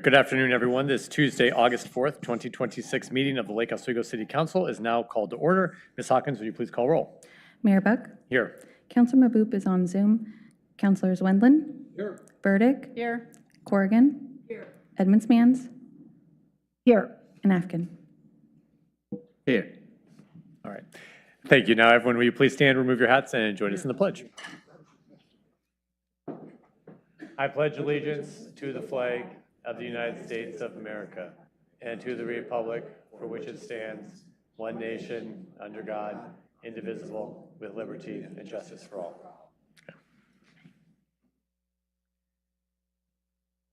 Good afternoon, everyone. This Tuesday, August 4th, 2026 meeting of the Lake Oswego City Council is now called to order. Ms. Hawkins, would you please call roll? Mayor Buck? Here. Councilor Maboop is on Zoom. Councilors Wendland? Here. Burdick? Here. Corrigan? Here. Edmonds-Mans? Here. And Afkin. Here. All right. Thank you. Now, everyone, will you please stand, remove your hats, and join us in the pledge? I pledge allegiance to the flag of the United States of America and to the republic for which it stands, one nation, under God, indivisible, with liberty and justice for all.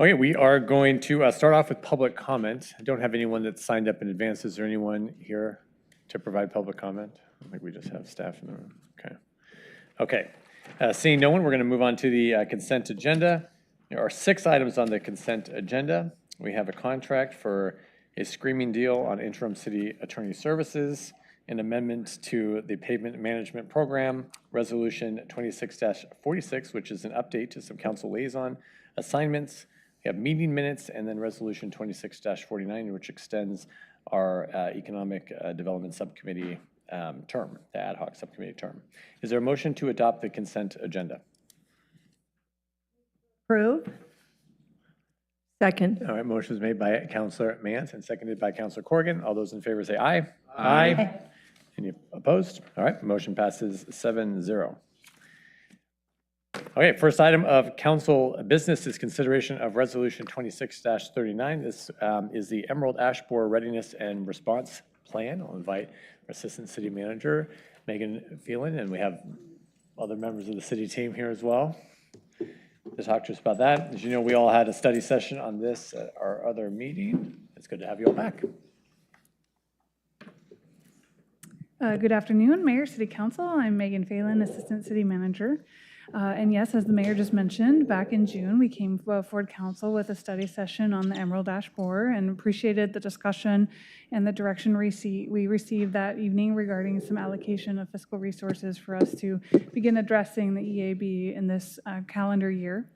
Okay, we are going to start off with public comment. I don't have anyone that's signed up in advance. Is there anyone here to provide public comment? I think we just have staff in the room. Okay. Seeing no one, we're going to move on to the consent agenda. There are 6 items on the consent agenda. We have a contract for a screening deal on interim city attorney services, an amendment to the pavement management program, resolution 26-46, which is an update to some council liaison assignments. We have meeting minutes, and then resolution 26-49, which extends our economic development subcommittee term, the ad hoc subcommittee term. Is there a motion to adopt the consent agenda? Approve. Second. All right, motion is made by Councilor Mance and seconded by Councilor Corrigan. All those in favor say aye. Aye. Any opposed? All right, motion passes 7-0. Okay, first item of council business is consideration of resolution 26-39. This is the Emerald Ash Borer Readiness and Response Plan. I'll invite our Assistant City Manager, Megan Phelan, and we have other members of the city team here as well to talk to us about that. As you know, we all had a study session on this at our other meeting. It's good to have you all back. Good afternoon, Mayor, City Council. I'm Megan Phelan, Assistant City Manager. And yes, as the mayor just mentioned, back in June, we came forward council with a study session on the Emerald Ash Borer and appreciated the discussion and the direction we received that evening regarding some allocation of fiscal resources for us to begin addressing the EAB in this calendar year.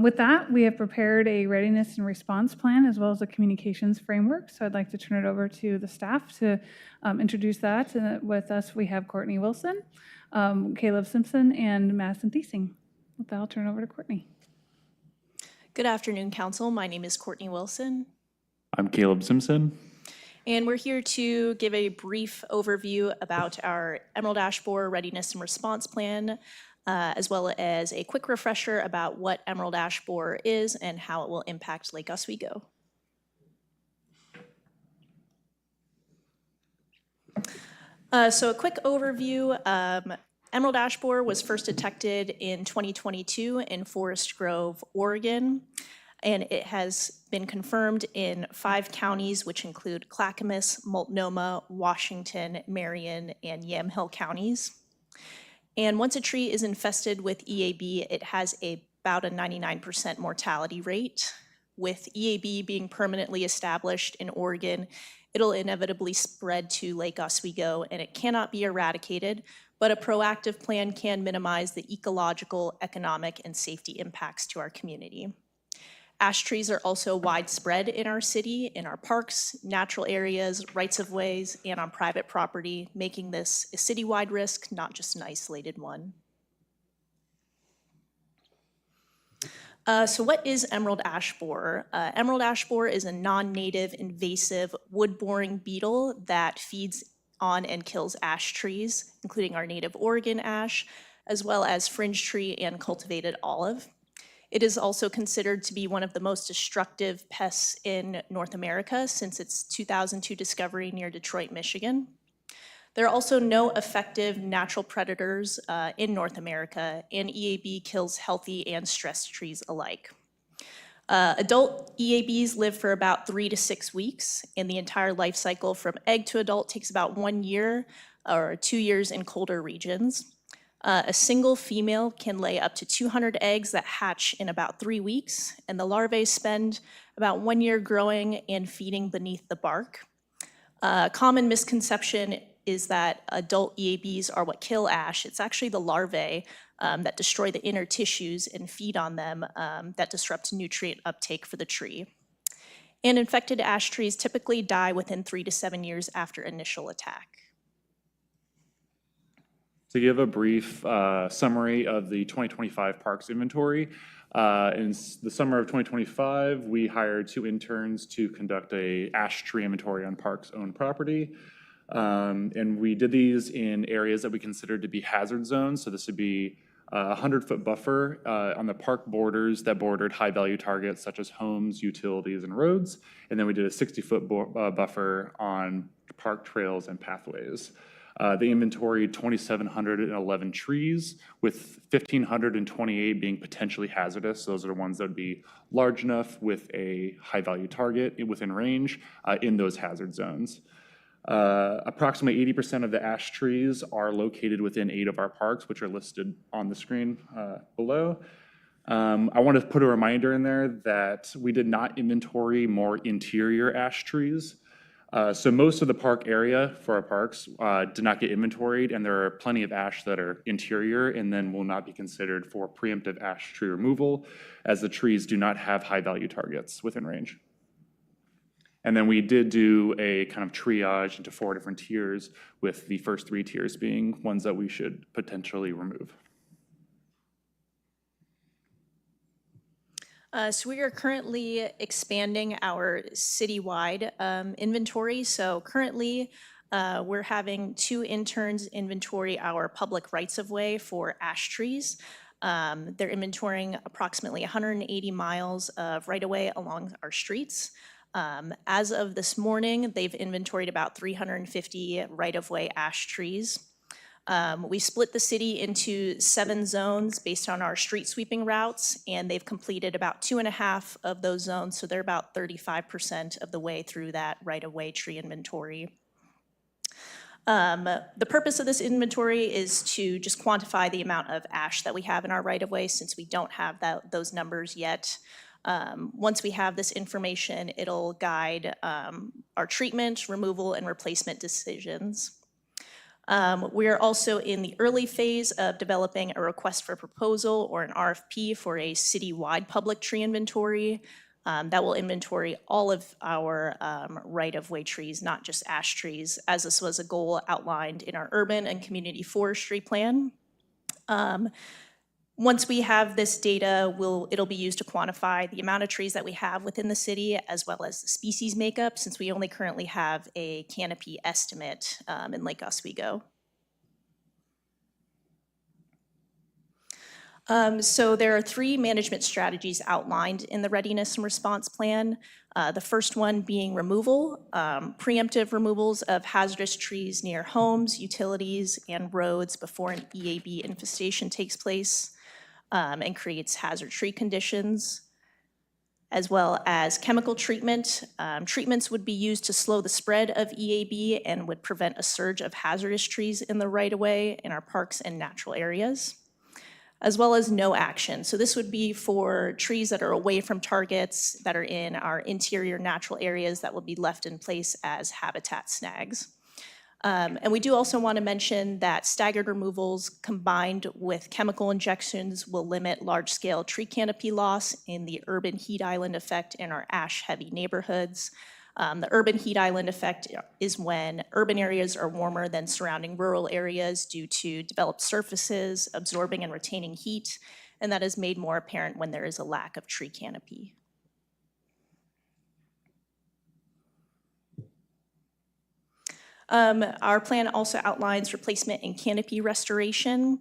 With that, we have prepared a readiness and response plan as well as a communications framework. So I'd like to turn it over to the staff to introduce that. With us, we have Courtney Wilson, Caleb Simpson, and Madison Thiesing. With that, I'll turn it over to Courtney. Good afternoon, Council. My name is Courtney Wilson. I'm Caleb Simpson. And we're here to give a brief overview about our Emerald Ash Borer Readiness and Response Plan, as well as a quick refresher about what Emerald Ash Borer is and how it will impact Lake Oswego. So a quick overview. Emerald ash borer was first detected in 2022 in Forest Grove, Oregon. and it has been confirmed in 5 counties, which include Clackamas, Multnomah, Washington, Marion, and Yamhill counties. And once a tree is infested with EAB, it has about a 99% mortality rate. With EAB being permanently established in Oregon, it'll inevitably spread to Lake Oswego, and it cannot be eradicated, but a proactive plan can minimize the ecological, economic, and safety impacts to our community. Ash trees are also widespread in our city, in our parks, natural areas, rights-of-ways, and on private property, making this a citywide risk, not just an isolated one. So what is emerald ash borer? Emerald ash borer is a non-native invasive wood-boring beetle that feeds on and kills ash trees, including our native Oregon ash, as well as fringe tree and cultivated olive. It is also considered to be one of the most destructive pests in North America since its 2002 discovery near Detroit, Michigan. There are also no effective natural predators in North America, and EAB kills healthy and stressed trees alike. Adult EABs live for about 3 to 6 weeks, and the entire life cycle from egg to adult takes about 1 year or 2 years in colder regions. A single female can lay up to 200 eggs that hatch in about 3 weeks, and the larvae spend about 1 year growing and feeding beneath the bark. A common misconception is that adult EABs are what kill ash. It's actually the larvae that destroy the inner tissues and feed on them that disrupt nutrient uptake for the tree. And infected ash trees typically die within 3 to 7 years after initial attack. To give a brief summary of the 2025 parks inventory, in the summer of 2025, we hired 2 interns to conduct a ash tree inventory on parks owned property. And we did these in areas that we considered to be hazard zones. So this would be a 100-foot buffer on the park borders that bordered high-value targets such as homes, utilities, and roads. And then we did a 60-foot buffer on park trails and pathways. They inventoried 2,711 trees, with 1,528 being potentially hazardous. Those are the ones that would be large enough with a high-value target within range in those hazard zones. Approximately 80% of the ash trees are located within 8 of our parks, which are listed on the screen below. I want to put a reminder in there that we did not inventory more interior ash trees. So most of the park area for our parks did not get inventoried, and there are plenty of ash that are interior and then will not be considered for preemptive ash tree removal, as the trees do not have high-value targets within range. And then we did do a kind of triage into 4 different tiers, with the first 3 tiers being ones that we should potentially remove. So we are currently expanding our citywide inventory. So currently, we're having 2 interns inventory our public rights-of-way for ash trees. They're inventorying approximately 180 miles of right-of-way along our streets. As of this morning, they've inventoried about 350 right-of-way ash trees. We split the city into 7 zones based on our street sweeping routes, and they've completed about 2.5 of those zones, so they're about 35% of the way through that right-of-way tree inventory. The purpose of this inventory is to just quantify the amount of ash that we have in our right-of-way, since we don't have those numbers yet. Once we have this information, it'll guide our treatment, removal, and replacement decisions. We are also in the early phase of developing a request for proposal, or an RFP, for a citywide public tree inventory that will inventory all of our right-of-way trees, not just ash trees, as this was a goal outlined in our urban and community forestry plan. Once we have this data, it'll be used to quantify the amount of trees that we have within the city, as well as the species makeup, since we only currently have a canopy estimate in Lake Oswego. So there are 3 management strategies outlined in the readiness and response plan. The first one being removal, preemptive removals of hazardous trees near homes, utilities, and roads before an EAB infestation takes place and creates hazard tree conditions. as well as chemical treatment. Treatments would be used to slow the spread of EAB and would prevent a surge of hazardous trees in the right-of-way in our parks and natural areas, as well as no action. So this would be for trees that are away from targets that are in our interior natural areas that will be left in place as habitat snags. And we do also want to mention that staggered removals combined with chemical injections will limit large-scale tree canopy loss in the urban heat island effect in our ash-heavy neighborhoods. The urban heat island effect is when urban areas are warmer than surrounding rural areas due to developed surfaces absorbing and retaining heat, and that is made more apparent when there is a lack of tree canopy. Our plan also outlines replacement and canopy restoration.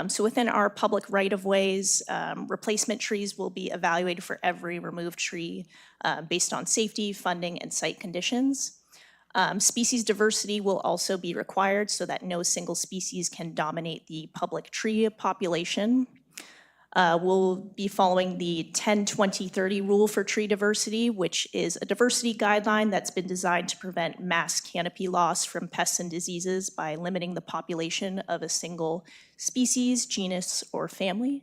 So within our public right-of-ways, replacement trees will be evaluated for every removed tree based on safety, funding, and site conditions. Species diversity will also be required so that no single species can dominate the public tree population. We'll be following the 10-20-30 rule for tree diversity, which is a diversity guideline that's been designed to prevent mass canopy loss from pests and diseases by limiting the population of a single species, genus, or family.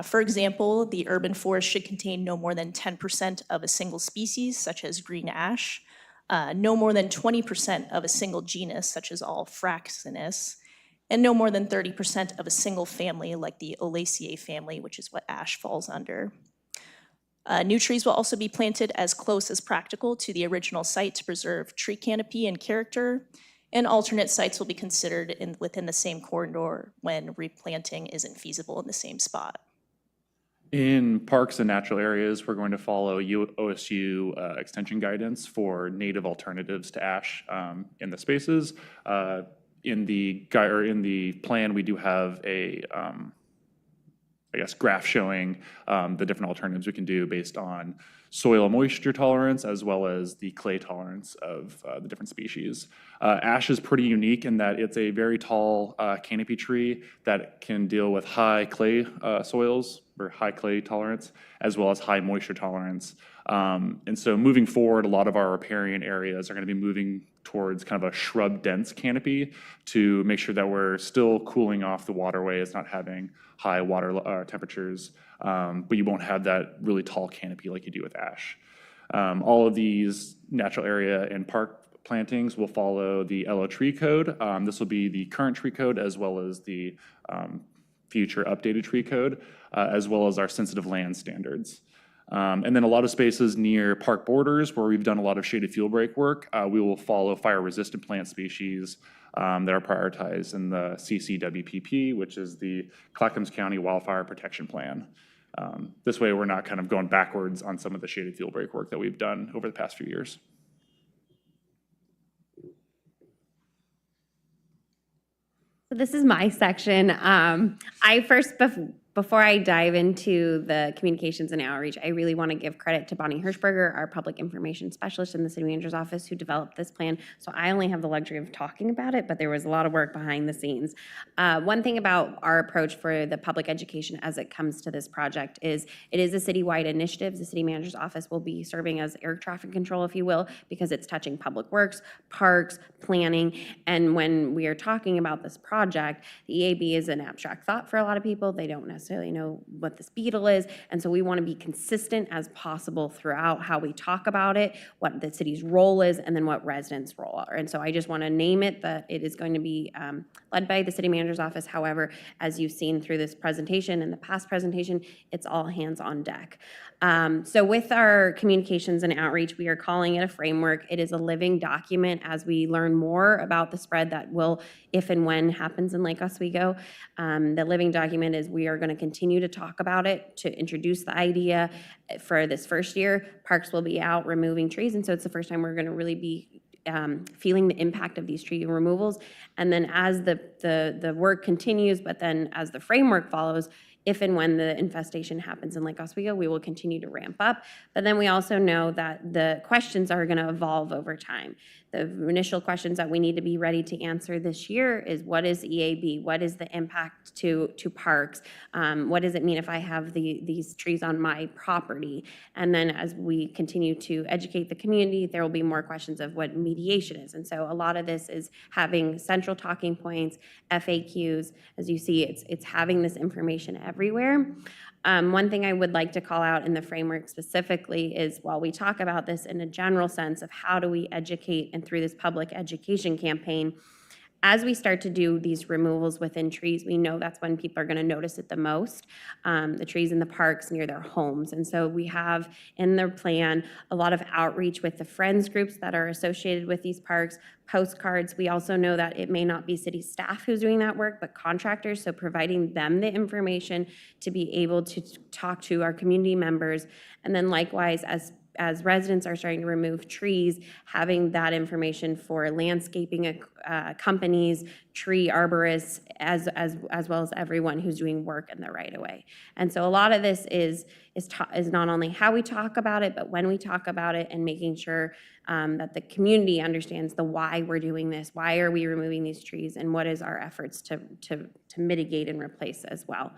For example, the urban forest should contain no more than 10% of a single species, such as green ash, no more than 20% of a single genus, such as all Fraxinus, and no more than 30% of a single family like the Olaceae family, which is what ash falls under. New trees will also be planted as close as practical to the original site to preserve tree canopy and character, and alternate sites will be considered within the same corridor when replanting isn't feasible in the same spot. In parks and natural areas, we're going to follow OSU extension guidance for native alternatives to ash in the spaces. In the plan, we do have a, I guess, graph showing the different alternatives we can do based on soil moisture tolerance as well as the clay tolerance of the different species. Ash is pretty unique in that it's a very tall canopy tree that can deal with high clay soils or high clay tolerance as well as high moisture tolerance. And so moving forward, a lot of our riparian areas are going to be moving towards kind of a shrub dense canopy to make sure that we're still cooling off the waterway. It's not having high water temperatures, but you won't have that really tall canopy like you do with ash. All of these natural area and park plantings will follow the LO tree code. This will be the current tree code as well as the future updated tree code, as well as our sensitive land standards. And then a lot of spaces near park borders where we've done a lot of shaded fuel break work, we will follow fire-resistant plant species that are prioritized in the CCWPP, which is the Clackamas County Wildfire Protection Plan. This way, we're not kind of going backwards on some of the shaded fuel break work that we've done over the past few years. So this is my section. Before I dive into the communications and outreach, I really want to give credit to Bonnie Hirschberger, our public information specialist in the city manager's office, who developed this plan. So I only have the luxury of talking about it, but there was a lot of work behind the scenes. One thing about our approach for the public education as it comes to this project is it is a citywide initiative. The city manager's office will be serving as air traffic control, if you will, because it's touching public works, parks, planning. And when we are talking about this project, the EAB is an abstract thought for a lot of people. They don't necessarily know what this beetle is, and so we want to be consistent as possible throughout how we talk about it, what the city's role is, and then what residents' role are. And so I just want to name it that it is going to be led by the city manager's office. However, as you've seen through this presentation and the past presentation, it's all hands on deck. So with our communications and outreach, we are calling it a framework. It is a living document as we learn more about the spread that will, if and when, happens in Lake Oswego. The living document is we are going to continue to talk about it, to introduce the idea. For this first year, parks will be out removing trees, and so it's the first time we're going to really be feeling the impact of these tree removals. And then as the work continues, but then as the framework follows, if and when the infestation happens in Lake Oswego, we will continue to ramp up. But then we also know that the questions are going to evolve over time. the initial questions that we need to be ready to answer this year is, what is EAB? What is the impact to parks? What does it mean if I have these trees on my property? And then as we continue to educate the community, there will be more questions of what mediation is. And so a lot of this is having central talking points, FAQs. As you see, it's having this information everywhere. One thing I would like to call out in the framework specifically is, while we talk about this in a general sense of how do we educate and through this public education campaign, as we start to do these removals within trees, we know that's when people are going to notice it the most, the trees in the parks near their homes. And so we have in their plan a lot of outreach with the friends groups that are associated with these parks, postcards. We also know that it may not be city staff who's doing that work, but contractors, so providing them the information to be able to talk to our community members. And then likewise, as residents are starting to remove trees, having that information for landscaping companies, tree arborists, as well as everyone who's doing work in the right of way. And so a lot of this is not only how we talk about it, but when we talk about it, and making sure that the community understands the why we're doing this, why are we removing these trees, and what is our efforts to mitigate and replace as well.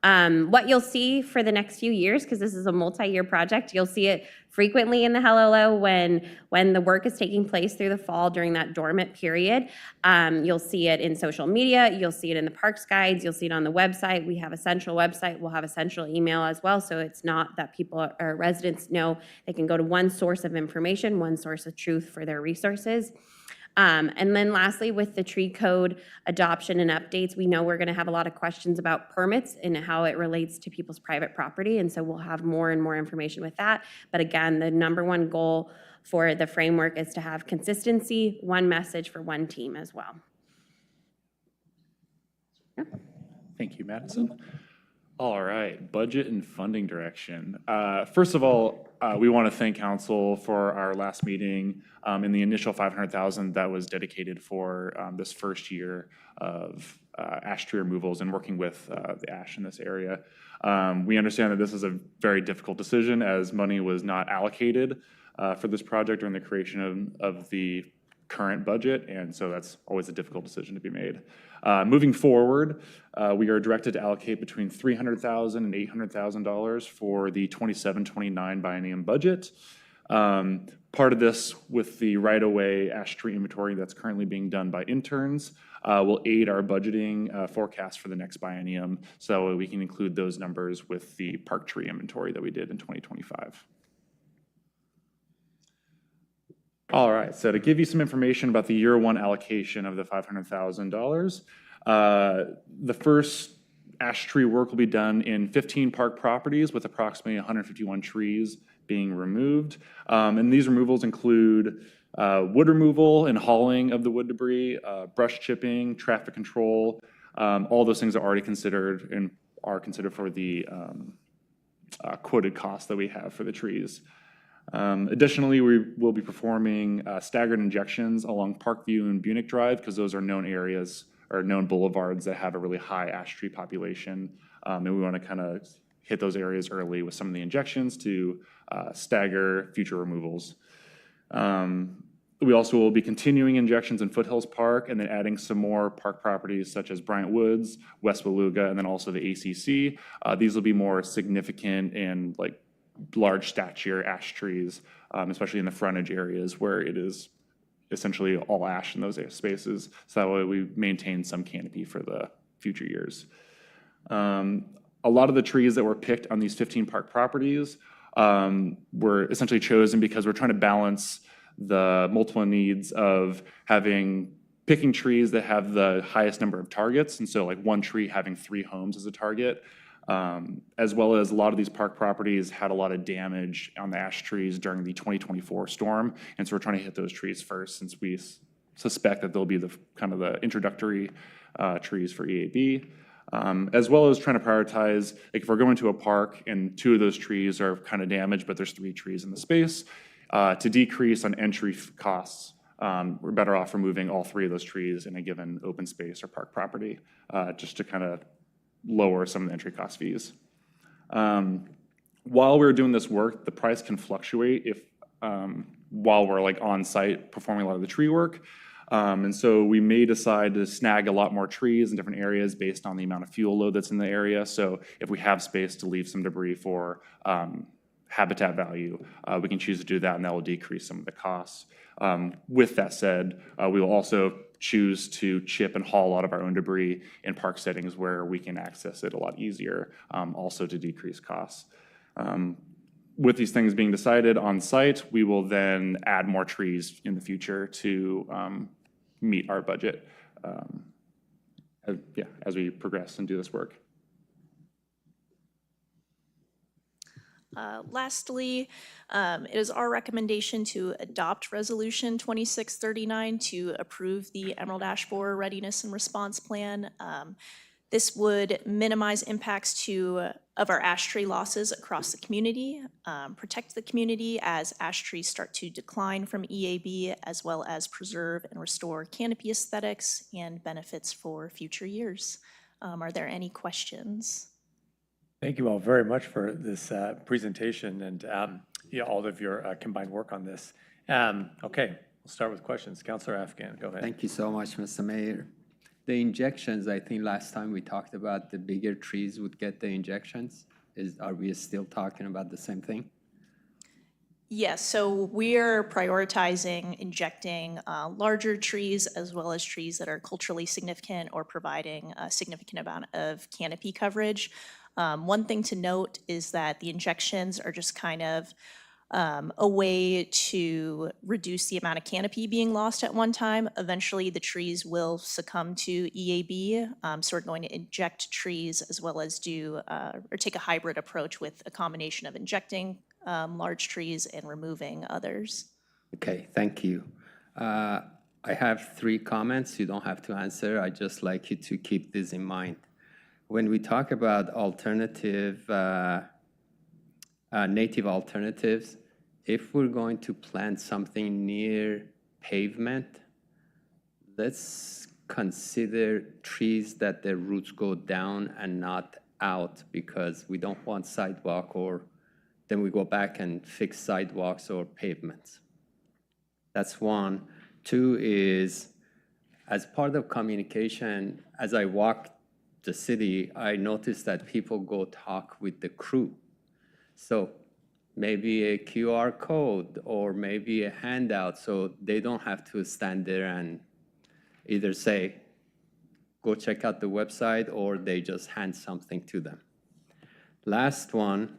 What you'll see for the next few years, because this is a multi-year project, you'll see it frequently in the Hello when the work is taking place through the fall during that dormant period. You'll see it in social media, you'll see it in the parks guides, you'll see it on the website. We have a central website, we'll have a central email as well, so it's not that people or residents know they can go to one source of information, one source of truth for their resources. And then lastly, with the tree code adoption and updates, we know we're going to have a lot of questions about permits and how it relates to people's private property. And so we'll have more and more information with that. But again, the number one goal for the framework is to have consistency, one message for one team as well. Yeah. Thank you, Madison. All right, budget and funding direction. First of all, we want to thank council for our last meeting and the initial $500,000 that was dedicated for this first year of ash tree removals and working with the ash in this area. We understand that this is a very difficult decision, as money was not allocated for this project during the creation of the current budget, and so that's always a difficult decision to be made. Moving forward, we are directed to allocate between $300,000 and $800,000 for the 27-29 biennium budget. Part of this, with the right-of-way ash tree inventory that's currently being done by interns, will aid our budgeting forecast for the next biennium, so we can include those numbers with the park tree inventory that we did in 2025. All right, so to give you some information about the year one allocation of the $500,000, the first ash tree work will be done in 15 park properties with approximately 151 trees being removed. And these removals include wood removal and hauling of the wood debris, brush chipping, traffic control. All those things are already considered and are considered for the quoted cost that we have for the trees. Additionally, we will be performing staggered injections along Parkview and Bunick Drive, because those are known areas or known boulevards that have a really high ash tree population. And we want to kind of hit those areas early with some of the injections to stagger future removals. We also will be continuing injections in Foothills Park and then adding some more park properties such as Bryant Woods, West Beluga, and then also the ACC. These will be more significant and like large stature ash trees, especially in the frontage areas where it is essentially all ash in those spaces. So that way we maintain some canopy for the future years. A lot of the trees that were picked on these 15 park properties were essentially chosen because we're trying to balance the multiple needs of picking trees that have the highest number of targets. And so like one tree having 3 homes as a target, as well as a lot of these park properties had a lot of damage on the ash trees during the 2024 storm. And so we're trying to hit those trees first, since we suspect that they'll be the kind of the introductory trees for EAB. As well as trying to prioritize, like if we're going to a park and 2 of those trees are kind of damaged, but there's 3 trees in the space, to decrease on entry costs, we're better off removing all 3 of those trees in a given open space or park property, just to kind of lower some of the entry cost fees. While we're doing this work, the price can fluctuate if while we're like on site performing a lot of the tree work. And so we may decide to snag a lot more trees in different areas based on the amount of fuel load that's in the area. So if we have space to leave some debris for habitat value, we can choose to do that, and that will decrease some of the costs. With that said, we will also choose to chip and haul a lot of our own debris in park settings where we can access it a lot easier, also to decrease costs. With these things being decided on site, we will then add more trees in the future to meet our budget as we progress and do this work. Lastly, it is our recommendation to adopt Resolution 2639 to approve the Emerald Ash Borer Readiness and Response Plan. This would minimize impacts of our ash tree losses across the community, protect the community as ash trees start to decline from EAB, as well as preserve and restore canopy aesthetics and benefits for future years. Are there any questions? Thank you all very much for this presentation and all of your combined work on this. Okay, we'll start with questions. Councilor Afghan, go ahead. Thank you so much, Mr. Mayor. The injections, I think last time we talked about the bigger trees would get the injections. Are we still talking about the same thing? Yes, so we're prioritizing injecting larger trees as well as trees that are culturally significant or providing a significant amount of canopy coverage. One thing to note is that the injections are just kind of a way to reduce the amount of canopy being lost at one time. Eventually, the trees will succumb to EAB, so we're going to inject trees as well as do or take a hybrid approach with a combination of injecting large trees and removing others. Okay, thank you. I have 3 comments. You don't have to answer. I'd just like you to keep this in mind. When we talk about alternative, native alternatives, if we're going to plant something near pavement, let's consider trees that their roots go down and not out, because we don't want sidewalk, or then we go back and fix sidewalks or pavements. That's 1. 2 is, as part of communication, as I walk the city, I noticed that people go talk with the crew. So maybe a QR code or maybe a handout, so they don't have to stand there and either say, go check out the website, or they just hand something to them. Last one,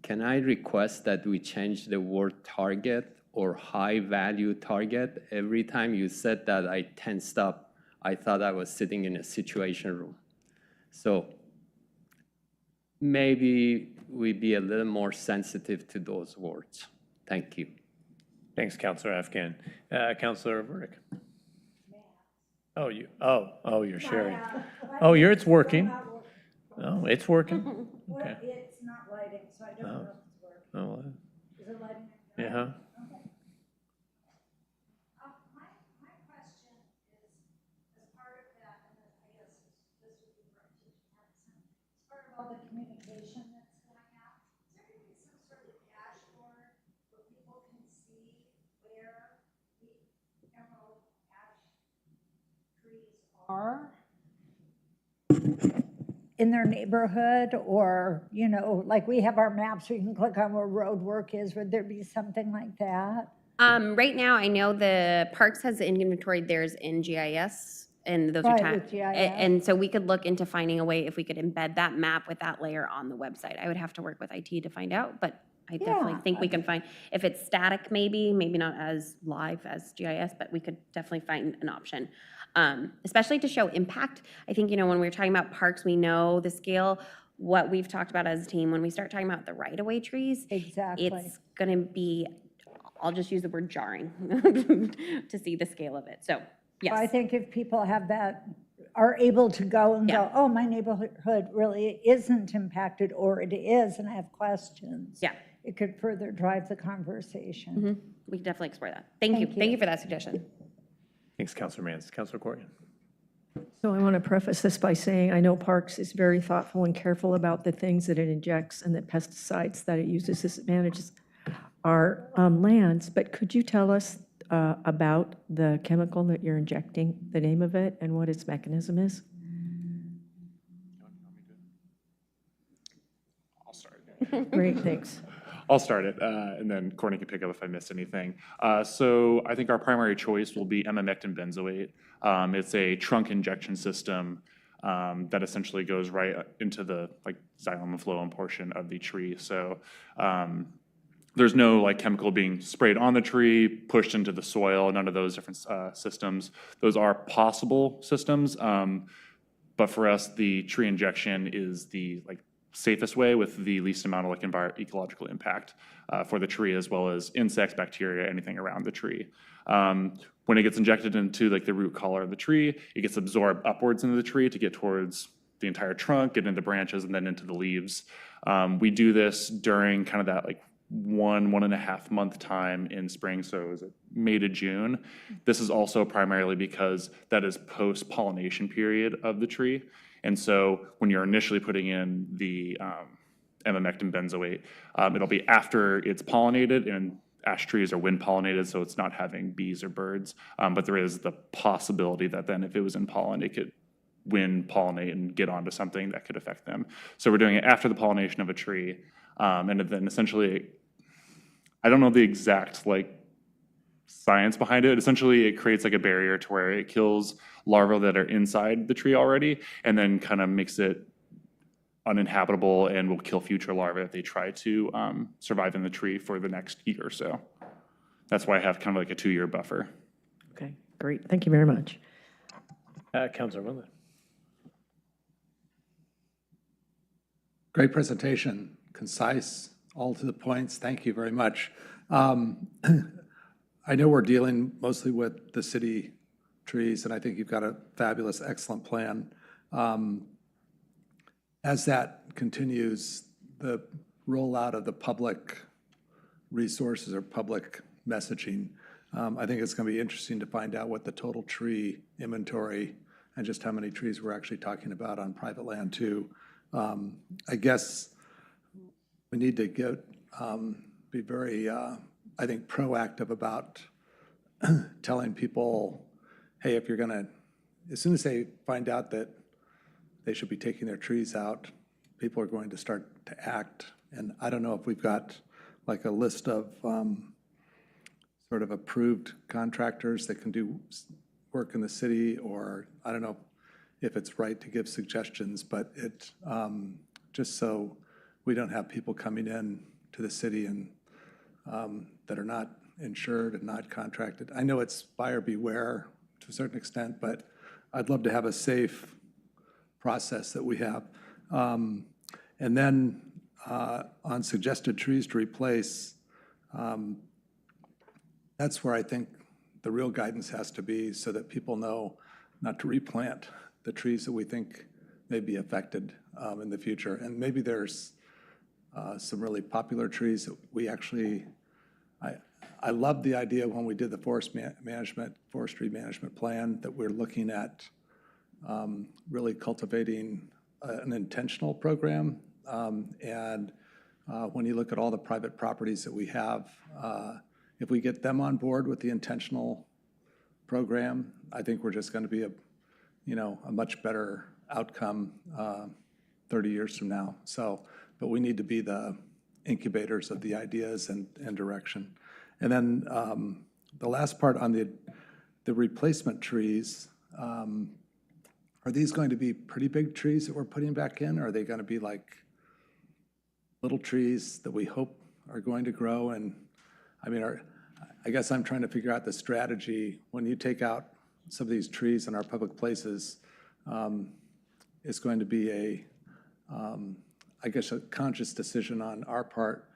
can I request that we change the word target or high value target? Every time you said that, I tensed up. I thought I was sitting in a situation room. So maybe we be a little more sensitive to those words. Thank you. Thanks, Councilor Afghan. Councilor Burdick. Oh, you're sharing. Oh, it's working. Oh, it's working. Okay. It's not lighting, so I don't know if it's working. Oh, Is it lighting? yeah. My question is, as part of that, and I guess this would be for teaching medicine, as part of all the communication that's going out, is there going to be some sort of dashboard where people can see where the emerald ash trees are in their neighborhood, or, you know, like we have our maps, we can click on where road work is? Would there be something like that? Right now, I know the Parks has inventoried theirs in GIS, and those are Right, with GIS. and so we could look into finding a way if we could embed that map with that layer on the website. I would have to work with IT to find out, but I definitely think we can find, if it's static, maybe not as live as GIS, but we could definitely find an option. Especially to show impact. I think, you know, when we're talking about parks, we know the scale. What we've talked about as a team, when we start talking about the right-of-way trees, Exactly. it's gonna be, I'll just use the word jarring to see the scale of it. So, I yes, think if people have that, are able to go and Yeah. go, oh, my neighborhood really isn't impacted, or it is, and I have questions. Yeah. It could further drive the conversation. we can definitely explore that. Thank you. Thank you for that suggestion. Thanks, Councilor Mans. Councilor Corrigan. So I want to preface this by saying I know Parks is very thoughtful and careful about the things that it injects and the pesticides that it uses. This manages our lands, but could you tell us about the chemical that you're injecting, the name of it, and what its mechanism is? I'll start. Great, thanks. I'll start it, and then Courtney can pick up if I missed anything. So I think our primary choice will be emamectin benzoate. It's a trunk injection system that essentially goes right into the xylem and phloem portion of the tree. So there's no chemical being sprayed on the tree, pushed into the soil, none of those different systems. Those are possible systems, but for us, the tree injection is the safest way with the least amount of ecological impact for the tree, as well as insects, bacteria, anything around the tree. When it gets injected into the root collar of the tree, it gets absorbed upwards into the tree to get towards the entire trunk, get into branches, and then into the leaves. We do this during kind of that 1.5 month time in spring, so is it May to June? This is also primarily because that is post-pollination period of the tree. And so when you're initially putting in the emamectin benzoate, it'll be after it's pollinated, and ash trees are wind pollinated, so it's not having bees or birds. But there is the possibility that then if it was in pollen, it could wind pollinate and get onto something that could affect them. So we're doing it after the pollination of a tree. And then essentially, I don't know the exact science behind it. Essentially, it creates a barrier to where it kills larvae that are inside the tree already, and then kind of makes it uninhabitable and will kill future larvae if they try to survive in the tree for the next year or so. That's why I have kind of a 2-year buffer. Okay, great. Thank you very much. Councilor Wendland. Great presentation, concise, all to the points. Thank you very much. I know we're dealing mostly with the city trees, and I think you've got a fabulous, excellent plan. As that continues, the rollout of the public resources or public messaging, I think it's going to be interesting to find out what the total tree inventory and just how many trees we're actually talking about on private land too. I guess we need to be very, I think, proactive about telling people, hey, if you're going to, as soon as they find out that they should be taking their trees out, people are going to start to act. And I don't know if we've got a list of sort of approved contractors that can do work in the city, or I don't know if it's right to give suggestions, but it just so we don't have people coming in to the city and that are not insured and not contracted. I know it's buyer beware to a certain extent, but I'd love to have a safe process that we have. And then on suggested trees to replace, that's where I think the real guidance has to be, so that people know not to replant the trees that we think may be affected in the future. And maybe there's some really popular trees that we actually, I love the idea when we did the forestry management plan, that we're looking at really cultivating an intentional program. And when you look at all the private properties that we have, if we get them on board with the intentional program, I think we're just going to be a much better outcome 30 years from now. So, but we need to be the incubators of the ideas and direction. And then the last part on the replacement trees, are these going to be pretty big trees that we're putting back in? Or are they going to be little trees that we hope are going to grow? And I mean, I guess I'm trying to figure out the strategy when you take out some of these trees in our public places. It's going to be I guess, a conscious decision on our part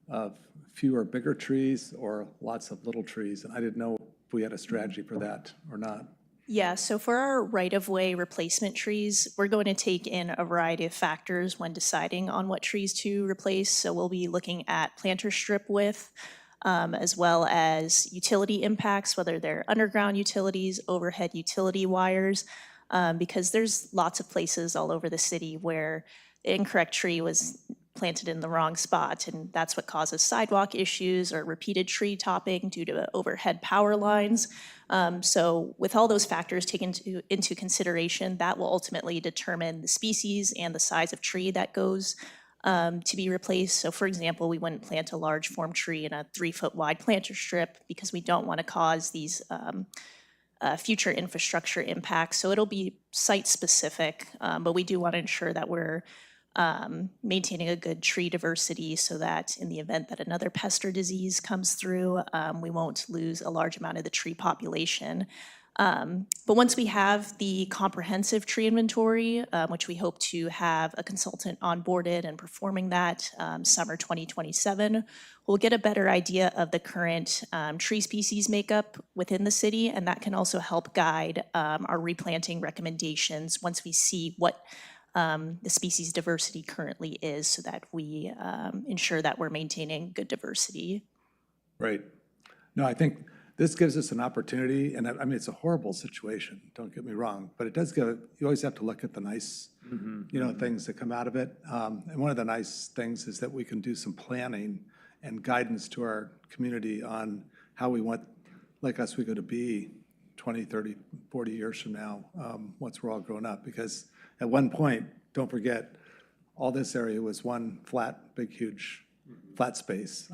of fewer bigger trees or lots of little trees. And I didn't know if we had a strategy for that or not. Yeah, so for our right-of-way replacement trees, we're going to take in a variety of factors when deciding on what trees to replace. So we'll be looking at planter strip width, as well as utility impacts, whether they're underground utilities, overhead utility wires, because there's lots of places all over the city where the incorrect tree was planted in the wrong spot, and that's what causes sidewalk issues or repeated tree topping due to overhead power lines. So with all those factors taken into consideration, that will ultimately determine the species and the size of tree that goes to be replaced. So for example, we wouldn't plant a large form tree in a 3-foot wide planter strip because we don't want to cause these future infrastructure impacts. So it'll be site specific, but we do want to ensure that we're maintaining a good tree diversity so that in the event that another pest or disease comes through, we won't lose a large amount of the tree population. But once we have the comprehensive tree inventory, which we hope to have a consultant onboarded and performing that summer 2027, we'll get a better idea of the current tree species makeup within the city, and that can also help guide our replanting recommendations once we see what the species diversity currently is so that we ensure that we're maintaining good diversity. Right. No, I think this gives us an opportunity, and I mean, it's a horrible situation, don't get me wrong, but it does give, you always have to look at the nice, things that come out of it. And one of the nice things is that we can do some planning and guidance to our community on how we want Lake Oswego to be 20, 30, 40 years from now, once we're all grown up. Because at one point, don't forget, all this area was one flat, big, huge flat space.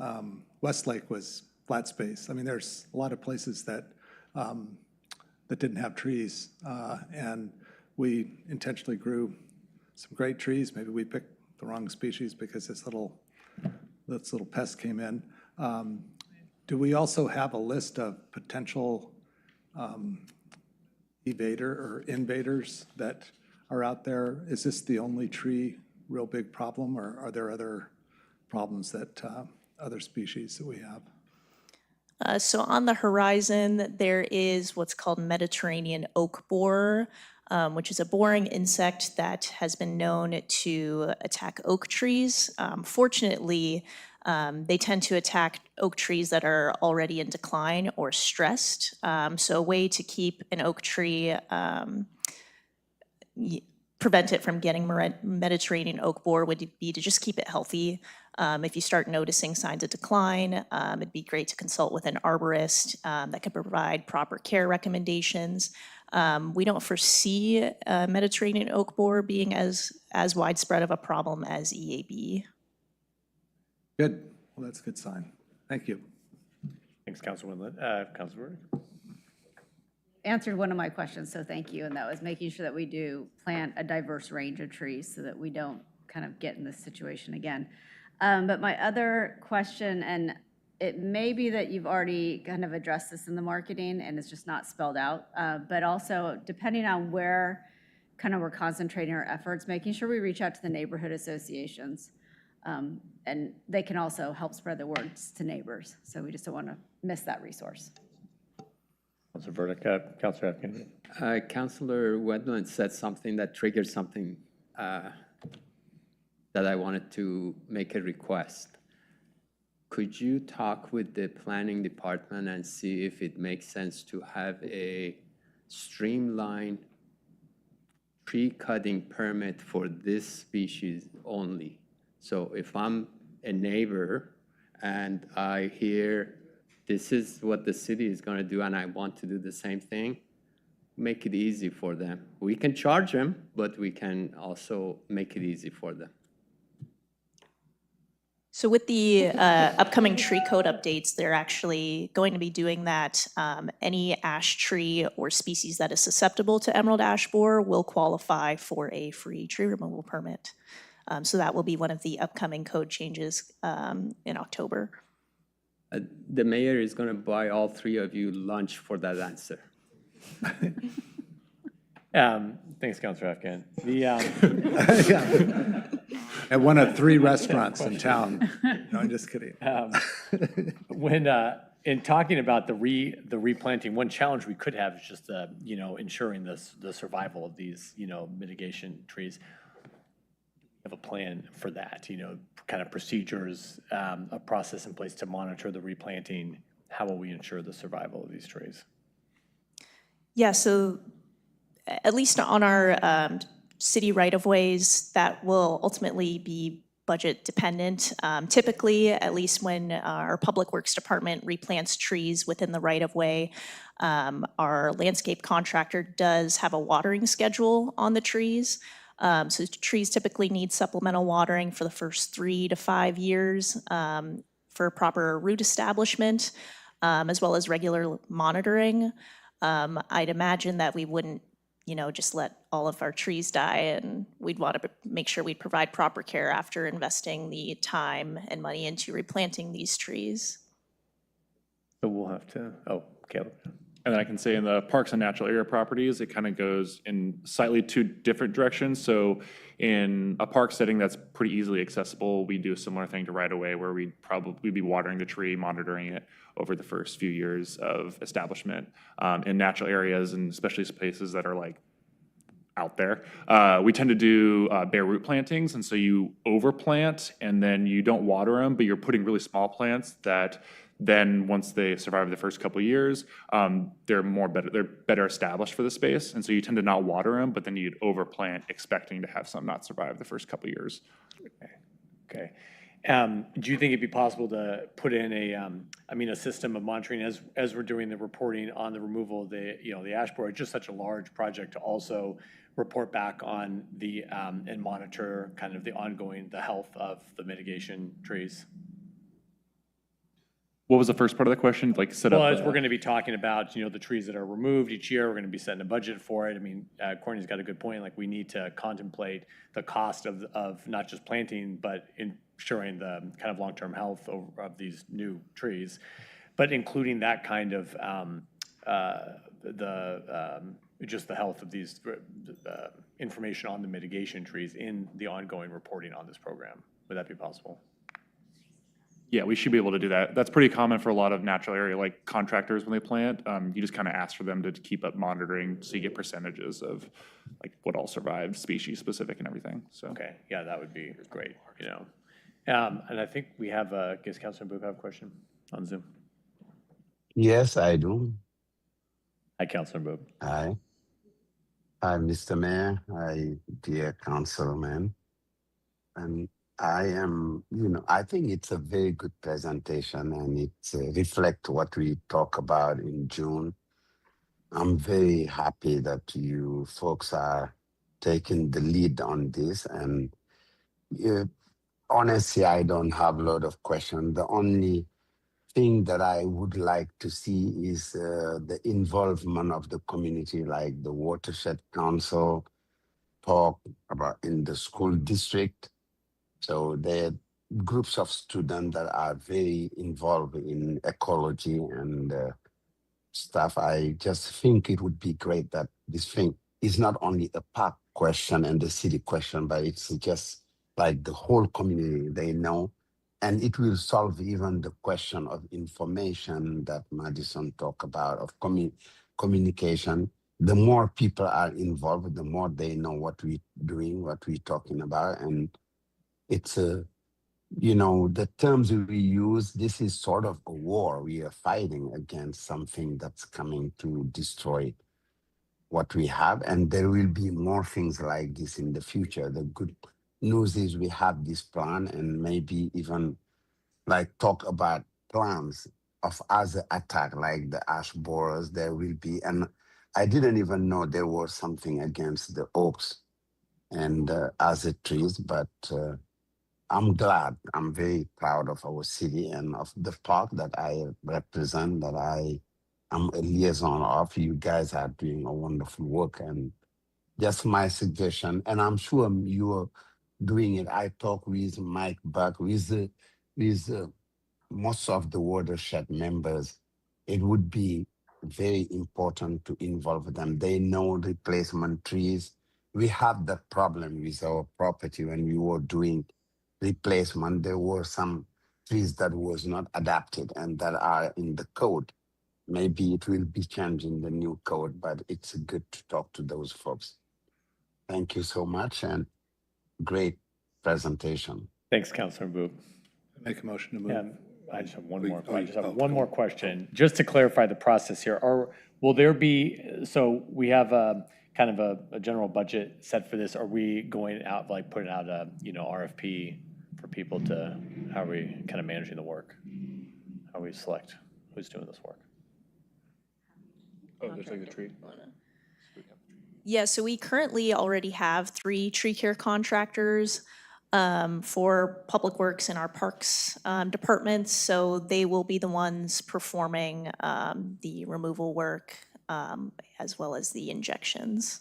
Westlake was flat space. I mean, there's a lot of places that that didn't have trees, and we intentionally grew some great trees. Maybe we picked the wrong species because this little pest came in. Do we also have a list of potential evader or invaders that are out there? Is this the only tree real big problem, or are there other problems that other species that we have? So on the horizon, there is what's called Mediterranean oak borer, which is a boring insect that has been known to attack oak trees. Fortunately, they tend to attack oak trees that are already in decline or stressed. So a way to keep an oak tree, prevent it from getting Mediterranean oak borer would be to just keep it healthy. If you start noticing signs of decline, it'd be great to consult with an arborist that could provide proper care recommendations. We don't foresee Mediterranean oak borer being as widespread of a problem as EAB. Good. Well, that's a good sign. Thank you. Thanks, Councilwoman. Councilor. Answered one of my questions, so thank you, and that was making sure that we do plant a diverse range of trees so that we don't kind of get in this situation again. But my other question, and it may be that you've already kind of addressed this in the marketing and it's just not spelled out, but also depending on where kind of we're concentrating our efforts, making sure we reach out to the neighborhood associations. And they can also help spread the words to neighbors. So we just don't want to miss that resource. Councilor Burdick, Councilor Afghan. Councilor Wendland said something that triggered something that I wanted to make a request. Could you talk with the planning department and see if it makes sense to have a streamlined tree cutting permit for this species only? So if I'm a neighbor and I hear this is what the city is going to do and I want to do the same thing, make it easy for them. We can charge them, but we can also make it easy for them. So with the upcoming tree code updates, they're actually going to be doing that. Any ash tree or species that is susceptible to emerald ash borer will qualify for a free tree removal permit. So that will be one of the upcoming code changes in October. The mayor is going to buy all three of you lunch for that answer. Thanks, Councilor Afghan. At one of 3 restaurants in town. No, I'm just kidding. When in talking about the replanting, one challenge we could have is just ensuring the survival of these mitigation trees. We have a plan for that, kind of procedures, a process in place to monitor the replanting. How will we ensure the survival of these trees? Yeah, so at least on our city right-of-ways, that will ultimately be budget dependent. Typically, at least when our Public Works Department replants trees within the right-of-way, our landscape contractor does have a watering schedule on the trees. So trees typically need supplemental watering for the first 3 to 5 years for proper root establishment, as well as regular monitoring. I'd imagine that we wouldn't, just let all of our trees die, and we'd want to make sure we provide proper care after investing the time and money into replanting these trees. So we'll have to, oh, Caleb. And then I can say in the parks and natural area properties, it kind of goes in slightly two different directions. So in a park setting that's pretty easily accessible, we do a similar thing to right away where we'd probably be watering the tree, monitoring it over the first few years of establishment. In natural areas, and especially places that are like out there, we tend to do bare root plantings. And so you overplant and then you don't water them, but you're putting really small plants that then once they survive the first couple of years, they're better established for the space. And so you tend to not water them, but then you'd overplant expecting to have some not survive the first couple of years. Okay. Do you think it'd be possible to put in a system of monitoring as we're doing the reporting on the removal of the ash borer? It's just such a large project to also report back on and monitor kind of the health of the mitigation trees. What was the first part of the question? Like set up? Well, as we're going to be talking about, the trees that are removed each year, we're going to be setting a budget for it. I mean, Courtney's got a good point. Like, we need to contemplate the cost of not just planting, but ensuring the kind of long-term health of these new trees, but including that kind of just the health of these information on the mitigation trees in the ongoing reporting on this program. Would that be possible? Yeah, we should be able to do that. That's pretty common for a lot of natural area like contractors when they plant. You just kind of ask for them to keep up monitoring so you get percentages of like what all survived, species specific and everything. So Okay, yeah, that would be great, And I think we have, does Councilor Boop have a question on Zoom? Yes, I do. Hi, Councilor Boop. Hi. Hi, Mr. Mayor. Hi, dear councilman. And I am, I think it's a very good presentation and it reflects what we talk about in June. I'm very happy that you folks are taking the lead on this. And honestly, I don't have a lot of questions. The only thing that I would like to see is the involvement of the community, like the Watershed Council talk about in the school district. So there are groups of students that are very involved in ecology and stuff. I just think it would be great that this thing is not only a park question and the city question, but it's just like the whole community, they know. And it will solve even the question of information that Madison talked about, of communication. The more people are involved, the more they know what we're doing, what we're talking about. And it's the terms we use, this is sort of a war. We are fighting against something that's coming to destroy what we have. And there will be more things like this in the future. The good news is we have this plan and maybe even like talk about plans of other attack like the ash borers there will be. And I didn't even know there was something against the oaks and other trees, but I'm glad. I'm very proud of our city and of the park that I represent, that I am a liaison of. You guys are doing a wonderful work, and just my suggestion, and I'm sure you are doing it. I talk with Mike Buck, with most of the watershed members. It would be very important to involve them. They know replacement trees. We have that problem with our property when we were doing replacement. There were some trees that was not adapted and that are in the code. Maybe it will be changed in the new code, but it's good to talk to those folks. Thank you so much and great presentation. Thanks, Councilor Boop. Make a motion to move. And I just have one more. I just have one more question, just to clarify the process here. Will there be? So we have a kind of a general budget set for this. Are we going out, like putting out a RFP for people to, how are we kind of managing the work? How we select who's doing this work? Oh, there's like the tree. Yeah, so we currently already have 3 tree care contractors for Public Works and our Parks departments. So they will be the ones performing the removal work as well as the injections.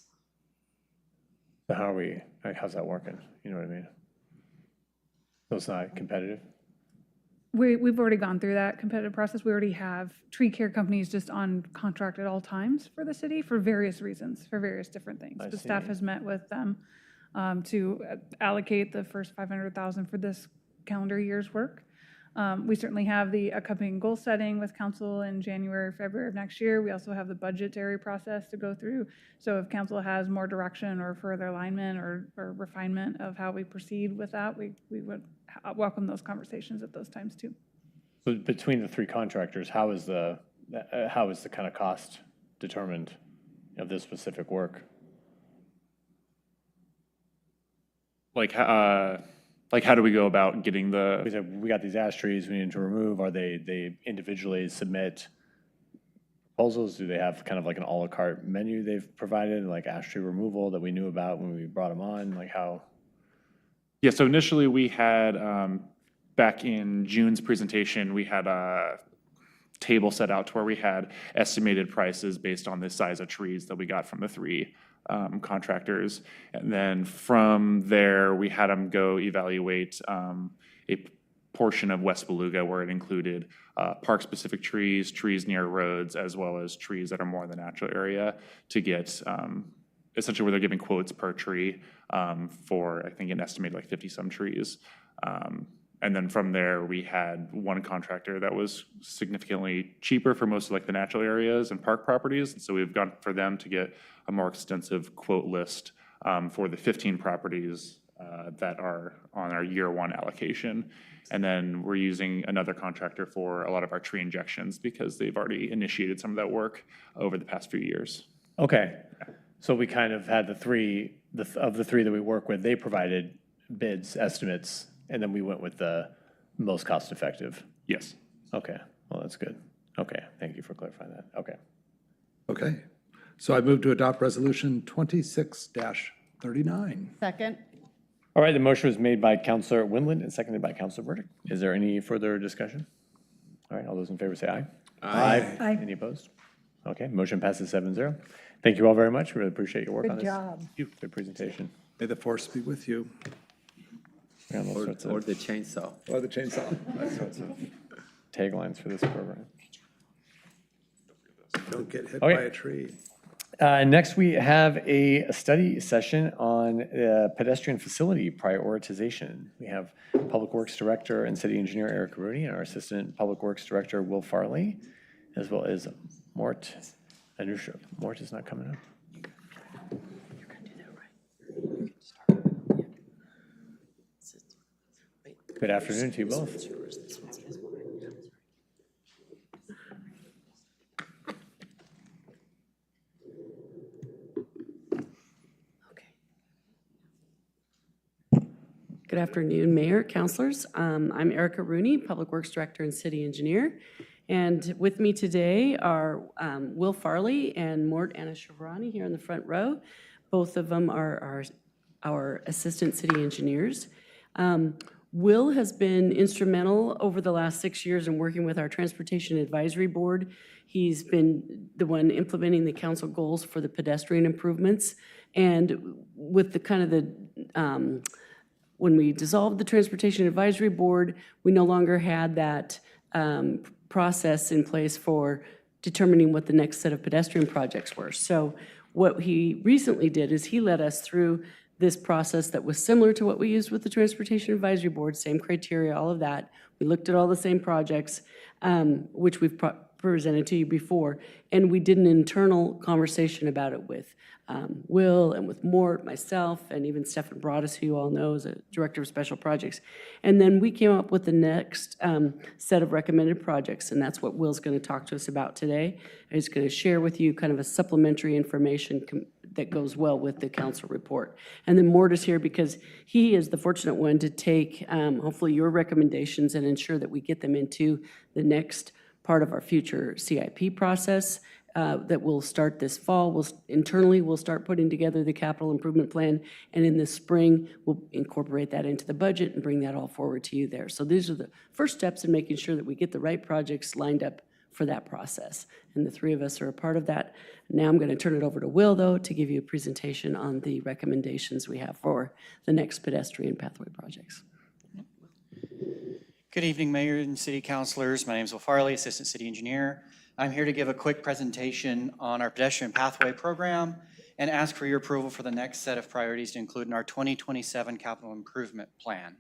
So how are we, like, how's that working? You know what I mean? So it's not competitive? We've already gone through that competitive process. We already have tree care companies just on contract at all times for the city for various reasons, for various different things. I The staff see. has met with them to allocate the first $500,000 for this calendar year's work. We certainly have the accompanying goal setting with council in January, February of next year. We also have the budgetary process to go through. So if council has more direction or further alignment or refinement of how we proceed with that, we would welcome those conversations at those times too. So between the 3 contractors, how is the kind of cost determined of this specific work? Like how do we go about getting the? We said, we got these ash trees we need to remove. Are they individually submit proposals? Do they have kind of like an à la carte menu they've provided, like ash tree removal that we knew about when we brought them on? Like how? Yeah, so initially we had, back in June's presentation, we had a table set out to where we had estimated prices based on the size of trees that we got from the 3 contractors. And then from there, we had them go evaluate a portion of West Beluga where it included park-specific trees, trees near roads, as well as trees that are more in the natural area to get essentially where they're giving quotes per tree for, I think, an estimated like 50-some trees. And then from there, we had one contractor that was significantly cheaper for most of like the natural areas and park properties. And so we've gone for them to get a more extensive quote list for the 15 properties that are on our year 1 allocation. And then we're using another contractor for a lot of our tree injections because they've already initiated some of that work over the past few years. Okay. So we kind of had the 3 of the 3 that we work with, they provided bids, estimates, and then we went with the most cost effective. Yes. Okay, well, that's good. Okay, thank you for clarifying that. Okay. Okay. So I move to adopt Resolution 26-39. Second? All right, the motion was made by Counselor Windland and seconded by Counselor Burdick. Is there any further discussion? All right, all those in favor say aye. Aye. Any opposed? Okay, motion passes 7-0. Thank you all very much. We really appreciate your work on Good this. job. Thank you. Good presentation. May the force be with you. We got all sorts Or of the chainsaw. Or the chainsaw. taglines for this program. Don't get hit Okay. by a tree. Next, we have a study session on pedestrian facility prioritization. We have Public Works Director and City Engineer Eric Rooney and our Assistant Public Works Director Will Farley, as well as Mort Anusha. Mort is not coming up. Good afternoon to you both. Good afternoon, Mayor, Councilors. I'm Erica Rooney, Public Works Director and City Engineer. And with me today are Will Farley and Mort Anusha here in the front row. Both of them are our Assistant City Engineers. Will has been instrumental over the last 6 years in working with our Transportation Advisory Board. He's been the one implementing the council goals for the pedestrian improvements. And with the kind of the when we dissolved the Transportation Advisory Board, we no longer had that process in place for determining what the next set of pedestrian projects were. So what he recently did is he led us through this process that was similar to what we used with the Transportation Advisory Board, same criteria, all of that. We looked at all the same projects, which we've presented to you before, and we did an internal conversation about it with Will and with Mort, myself, and even Stefan Broadus, who you all know is a Director of Special Projects. And then we came up with the next set of recommended projects, and that's what Will's going to talk to us about today. He's going to share with you kind of a supplementary information that goes well with the council report. And then Mort is here because he is the fortunate one to take hopefully your recommendations and ensure that we get them into the next part of our future CIP process that will start this fall. Internally, we'll start putting together the capital improvement plan, and in the spring, we'll incorporate that into the budget and bring that all forward to you there. So these are the first steps in making sure that we get the right projects lined up for that process. And the three of us are a part of that. Now I'm going to turn it over to Will, though, to give you a presentation on the recommendations we have for the next pedestrian pathway projects. Good evening, Mayor and City Councilors. My name is Will Farley, Assistant City Engineer. I'm here to give a quick presentation on our pedestrian pathway program and ask for your approval for the next set of priorities to include in our 2027 capital improvement plan.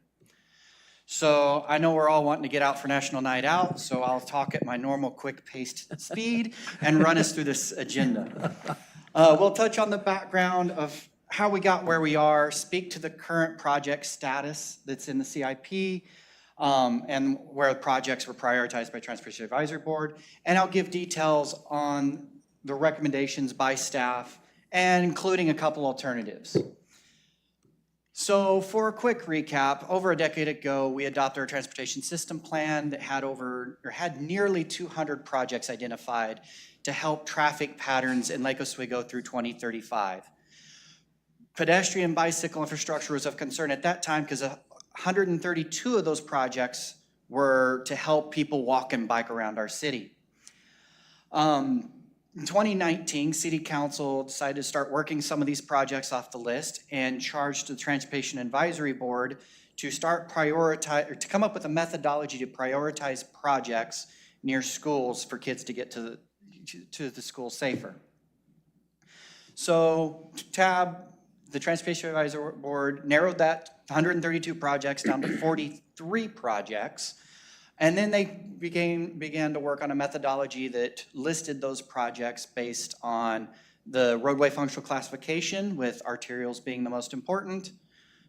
So I know we're all wanting to get out for National Night Out, so I'll talk at my normal quick-paced speed and run us through this agenda. We'll touch on the background of how we got where we are, speak to the current project status that's in the CIP, and where projects were prioritized by Transportation Advisory Board. And I'll give details on the recommendations by staff and including a couple alternatives. So for a quick recap, over a decade ago, we adopted our transportation system plan that had nearly 200 projects identified to help traffic patterns in Lake Oswego through 2035. Pedestrian bicycle infrastructure was of concern at that time because 132 of those projects were to help people walk and bike around our city. In 2019, City Council decided to start working some of these projects off the list and charged the Transportation Advisory Board to come up with a methodology to prioritize projects near schools for kids to get to the school safer. So the Transportation Advisory Board narrowed that 132 projects down to 43 projects. And then they began to work on a methodology that listed those projects based on the roadway functional classification, with arterials being the most important,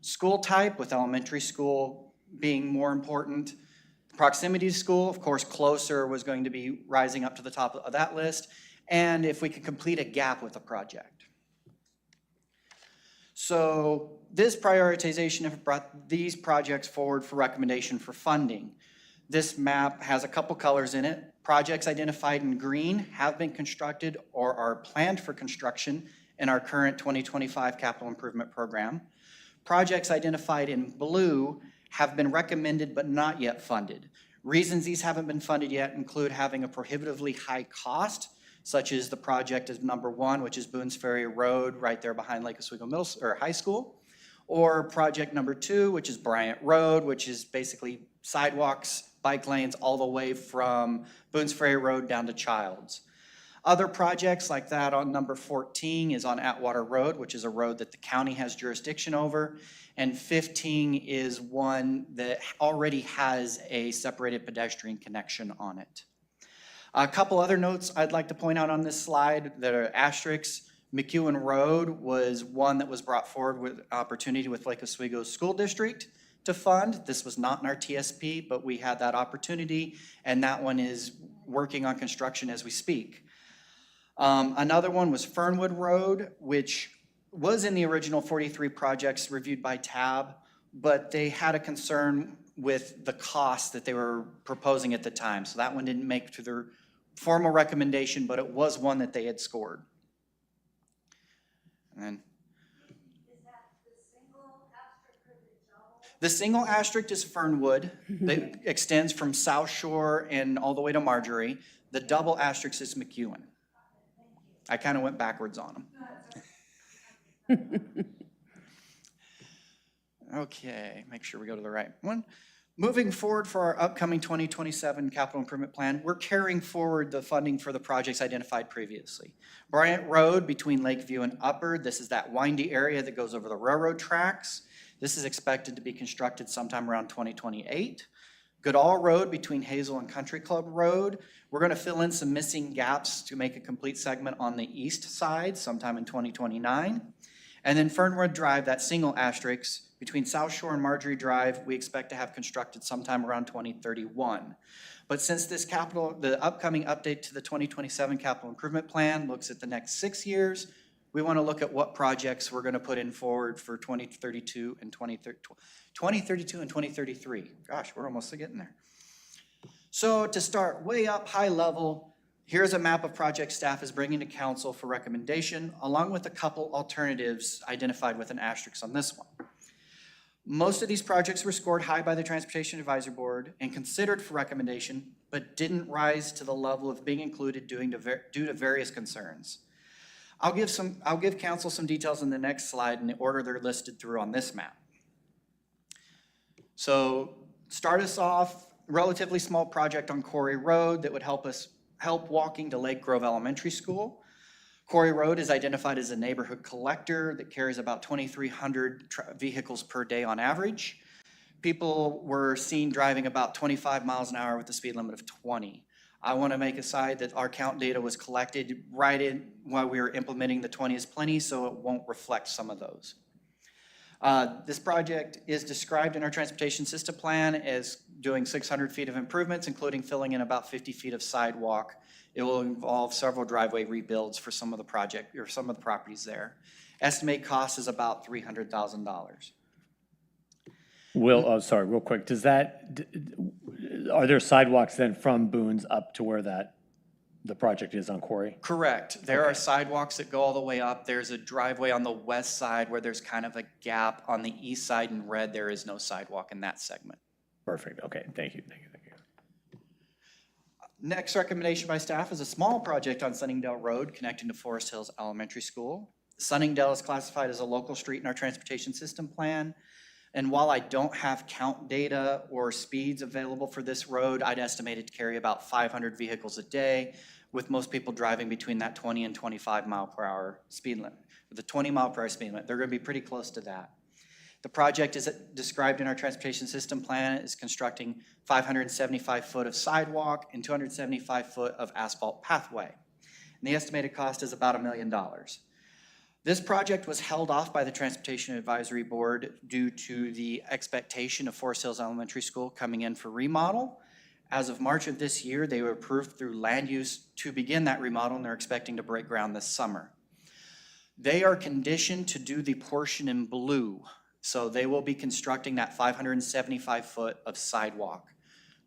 school type, with elementary school being more important, proximity to school, of course, closer was going to be rising up to the top of that list, and if we could complete a gap with a project. So this prioritization have brought these projects forward for recommendation for funding. This map has a couple colors in it. Projects identified in green have been constructed or are planned for construction in our current 2025 capital improvement program. Projects identified in blue have been recommended but not yet funded. Reasons these haven't been funded yet include having a prohibitively high cost, such as the project is number 1, which is Boone's Ferry Road, right there behind Lake Oswego High School, or project number 2, which is Bryant Road, which is basically sidewalks, bike lanes, all the way from Boone's Ferry Road down to Childs. Other projects like that on number 14 is on Atwater Road, which is a road that the county has jurisdiction over, and 15 is one that already has a separated pedestrian connection on it. A couple other notes I'd like to point out on this slide that are asterisks. McEwen Road was one that was brought forward with opportunity with Lake Oswego School District to fund. This was not in our TSP, but we had that opportunity, and that one is working on construction as we speak. Another one was Fernwood Road, which was in the original 43 projects reviewed by TAB, but they had a concern with the cost that they were proposing at the time. So that one didn't make it to their formal recommendation, but it was one that they had scored. And then Is that the single asterisk or the double? the single asterisk is Fernwood that extends from South Shore and all the way to Marjorie. The double asterisk is McEwen. I kind of went backwards on them. Okay, make sure we go to the right one. Moving forward for our upcoming 2027 capital improvement plan, we're carrying forward the funding for the projects identified previously. Bryant Road between Lakeview and Upper, this is that windy area that goes over the railroad tracks. This is expected to be constructed sometime around 2028. Goodall Road between Hazel and Country Club Road, we're going to fill in some missing gaps to make a complete segment on the east side sometime in 2029. And then Fernwood Drive, that single asterisk, between South Shore and Marjorie Drive, we expect to have constructed sometime around 2031. But since the upcoming update to the 2027 capital improvement plan looks at the next 6 years, we want to look at what projects we're going to put in forward for 2032 and 2033. Gosh, we're almost getting there. So to start way up high level, here's a map of projects staff is bringing to council for recommendation, along with a couple alternatives identified with an asterisk on this one. Most of these projects were scored high by the Transportation Advisory Board and considered for recommendation, but didn't rise to the level of being included due to various concerns. I'll give council some details in the next slide in the order they're listed through on this map. So start us off, relatively small project on Quarry Road that would help walking to Lake Grove Elementary School. Quarry Road is identified as a neighborhood collector that carries about 2,300 vehicles per day on average. People were seen driving about 25 miles an hour with a speed limit of 20. I want to make aside that our count data was collected right in while we were implementing the 20 is plenty, so it won't reflect some of those. This project is described in our transportation system plan as doing 600 feet of improvements, including filling in about 50 feet of sidewalk. It will involve several driveway rebuilds for some of the project or some of the properties there. Estimate cost is about $300,000. Will, oh, sorry, real quick, does that, are there sidewalks then from Boone's up to where the project is on Quarry? Correct. There are sidewalks that go all the way up. There's a driveway on the west side where there's kind of a gap. On the east side in red, there is no sidewalk in that segment. Perfect, okay, thank you. Next recommendation by staff is a small project on Sunningdale Road connecting to Forest Hills Elementary School. Sunningdale is classified as a local street in our transportation system plan. And while I don't have count data or speeds available for this road, I'd estimate it to carry about 500 vehicles a day, with most people driving between that 20 and 25 mile per hour speed limit. With a 20 mile per hour speed limit, they're going to be pretty close to that. The project is described in our transportation system plan is constructing 575 foot of sidewalk and 275 foot of asphalt pathway. And the estimated cost is about $1 million. This project was held off by the Transportation Advisory Board due to the expectation of Forest Hills Elementary School coming in for remodel. As of March of this year, they were approved through land use to begin that remodel, and they're expecting to break ground this summer. They are conditioned to do the portion in blue. So they will be constructing that 575 foot of sidewalk.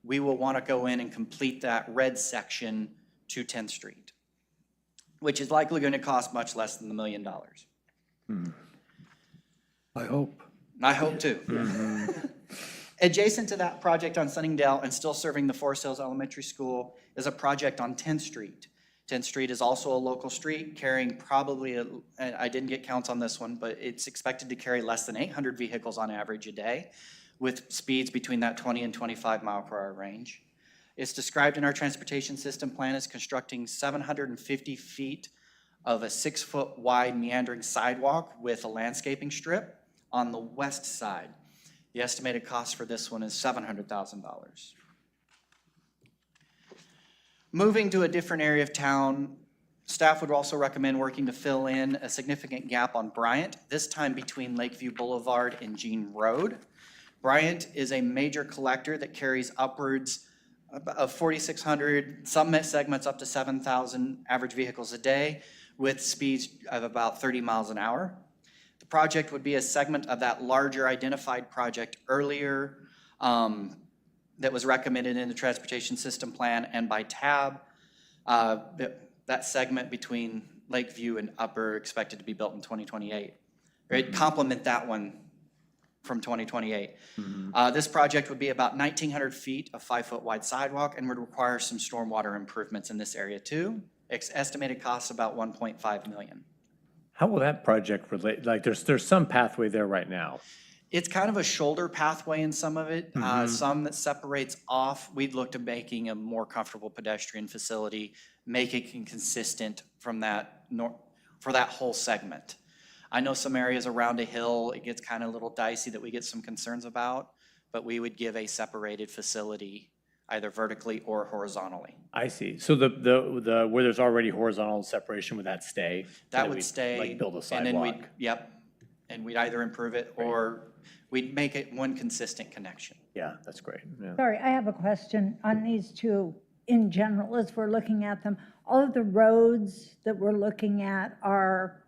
We will want to go in and complete that red section to 10th Street, which is likely going to cost much less than $1 million. I hope. I hope too. Adjacent to that project on Sunningdale and still serving the Forest Hills Elementary School is a project on 10th Street. 10th Street is also a local street carrying probably, I didn't get counts on this one, but it's expected to carry less than 800 vehicles on average a day with speeds between that 20 and 25 mile per hour range. It's described in our transportation system plan as constructing 750 feet of a 6 foot wide meandering sidewalk with a landscaping strip on the west side. The estimated cost for this one is $700,000. Moving to a different area of town, staff would also recommend working to fill in a significant gap on Bryant, this time between Lakeview Boulevard and Jean Road. Bryant is a major collector that carries upwards of 4,600, some segments up to 7,000 average vehicles a day with speeds of about 30 miles an hour. The project would be a segment of that larger identified project earlier that was recommended in the transportation system plan and by TAB. That segment between Lakeview and Upper expected to be built in 2028. Right, complement that one from 2028. This project would be about 1,900 feet of 5 foot wide sidewalk and would require some stormwater improvements in this area too. Estimated costs about $1.5 million. How will that project relate? Like there's some pathway there right now. It's kind of a shoulder pathway in some of it, some that separates off. We'd look to making a more comfortable pedestrian facility, make it consistent from that for that whole segment. I know some areas around a hill, it gets kind of a little dicey that we get some concerns about, but we would give a separated facility either vertically or horizontally. I see. So the where there's already horizontal separation, would that stay? That would stay. Like build a and then sidewalk? And we'd either improve it or we'd make it one consistent connection. Yeah, that's great. Yeah. Sorry, I have a question on these two in general as we're looking at them. All of the roads that we're looking at are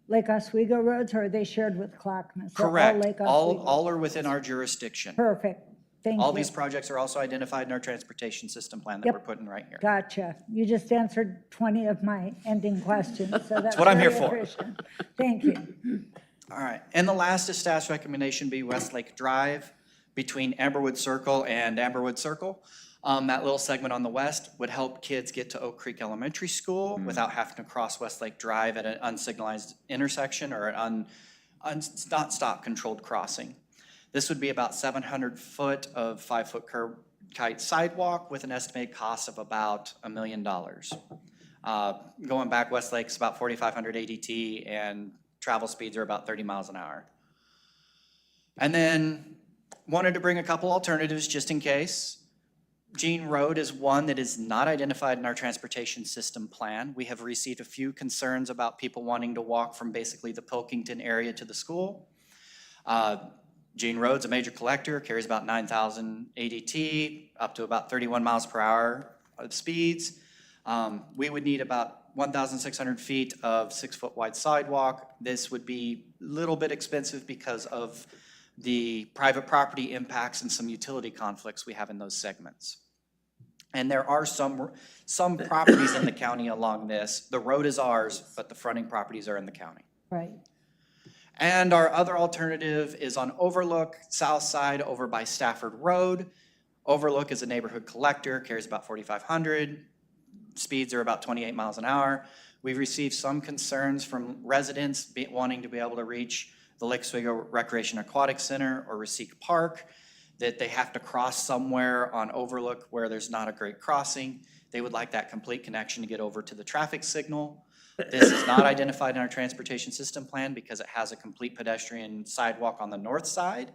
Lake Oswego roads, or are they shared with Clackamas? They're all Correct. Lake All, Oswego. all are within our jurisdiction. Perfect, thank you. All these projects are also identified in our transportation system plan that Yep. we're putting right here. Gotcha. You just answered 20 of my ending questions, so that's what I'm here very for. efficient. Thank you. All right, and the last is staff's recommendation be Westlake Drive between Amberwood Circle and Amberwood Circle. That little segment on the west would help kids get to Oak Creek Elementary School without having to cross Westlake Drive at an unsignalized intersection or an not stop controlled crossing. This would be about 700 foot of 5-foot curb kite sidewalk with an estimated cost of about $1 million. Going back, Westlake's about 4,500 ADT and travel speeds are about 30 miles an hour. And then wanted to bring a couple alternatives just in case. Jean Road is one that is not identified in our transportation system plan. We have received a few concerns about people wanting to walk from basically the Pilkington area to the school. Jean Road's a major collector, carries about 9,000 ADT, up to about 31 miles per hour of speeds. We would need about 1,600 feet of 6-foot wide sidewalk. This would be a little bit expensive because of the private property impacts and some utility conflicts we have in those segments. And there are some properties in the county along this. The road is ours, but the fronting properties are in the county. Right. And our other alternative is on Overlook, south side over by Stafford Road. Overlook is a neighborhood collector, carries about 4,500. Speeds are about 28 miles an hour. We've received some concerns from residents wanting to be able to reach the Lake Oswego Recreation Aquatic Center or Rosique Park, that they have to cross somewhere on Overlook where there's not a great crossing. They would like that complete connection to get over to the traffic signal. This is not identified in our transportation system plan because it has a complete pedestrian sidewalk on the north side,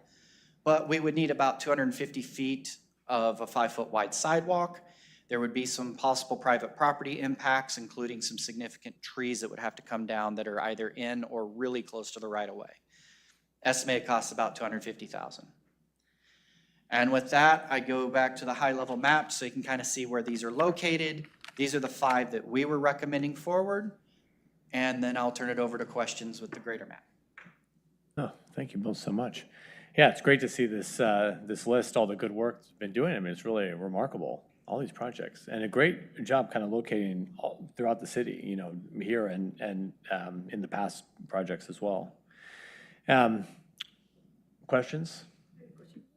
but we would need about 250 feet of a 5-foot wide sidewalk. There would be some possible private property impacts, including some significant trees that would have to come down that are either in or really close to the right-of-way. Estimated cost about $250,000. And with that, I go back to the high-level map so you can kind of see where these are located. These are the 5 that we were recommending forward, and then I'll turn it over to questions with the greater map. Oh, thank you both so much. Yeah, it's great to see this, this list, all the good work it's been doing. I mean, it's really remarkable, all these projects, and a great job kind of locating all throughout the city, you know, here and in the past projects as well. Questions?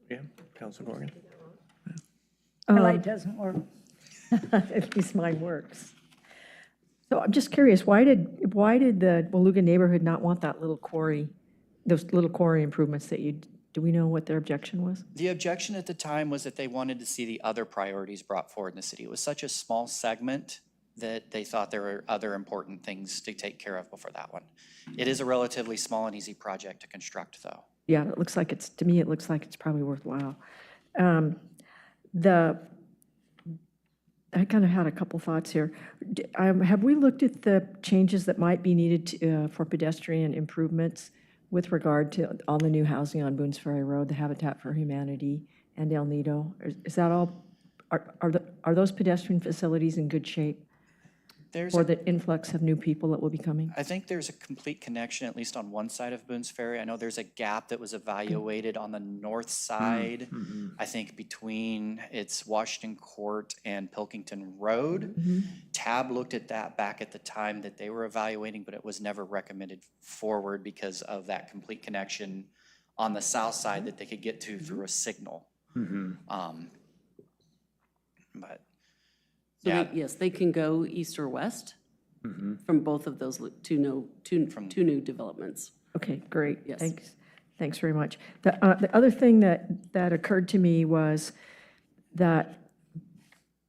Yeah, Councilor Morgan. My light doesn't work. At least mine works. So I'm just curious, why did the Beluga neighborhood not want that little quarry, those little quarry improvements that do we know what their objection was? The objection at the time was that they wanted to see the other priorities brought forward in the city. It was such a small segment that they thought there were other important things to take care of before that one. It is a relatively small and easy project to construct, though. Yeah, it looks like to me, it looks like it's probably worthwhile. I kind of had a couple thoughts here. Have we looked at the changes that might be needed for pedestrian improvements with regard to all the new housing on Boones Ferry Road, the Habitat for Humanity, and El Nido? Is that all, are those pedestrian facilities in good shape for the influx of new people that will be coming? I think there's a complete connection, at least on one side of Boones Ferry. I know there's a gap that was evaluated on the north side, I think between it's Washington Court and Pilkington Road. TAB looked at that back at the time that they were evaluating, but it was never recommended forward because of that complete connection on the south side that they could get to through a signal. But So yeah. yes, they can go east or west from both of those two new developments. Okay, great. Yes. Thanks very much. The other thing that occurred to me was that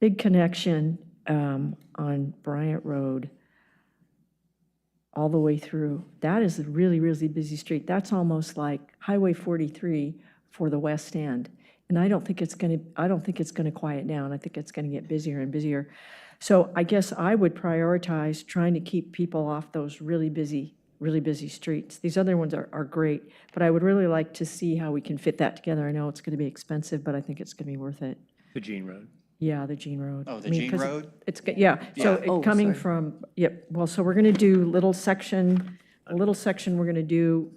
big connection on Bryant Road all the way through. That is a really, really busy street. That's almost like Highway 43 for the west end. And I don't think it's going to quiet down. I think it's going to get busier and busier. So I guess I would prioritize trying to keep people off those really busy streets. These other ones are great, but I would really like to see how we can fit that together. I know it's going to be expensive, but I think it's going to be worth it. The Jean Road. Yeah, the Jean Road. Oh, the Jean 'cause Road? So Oh, coming sorry. from, well, so we're going to do little section a little section we're going to do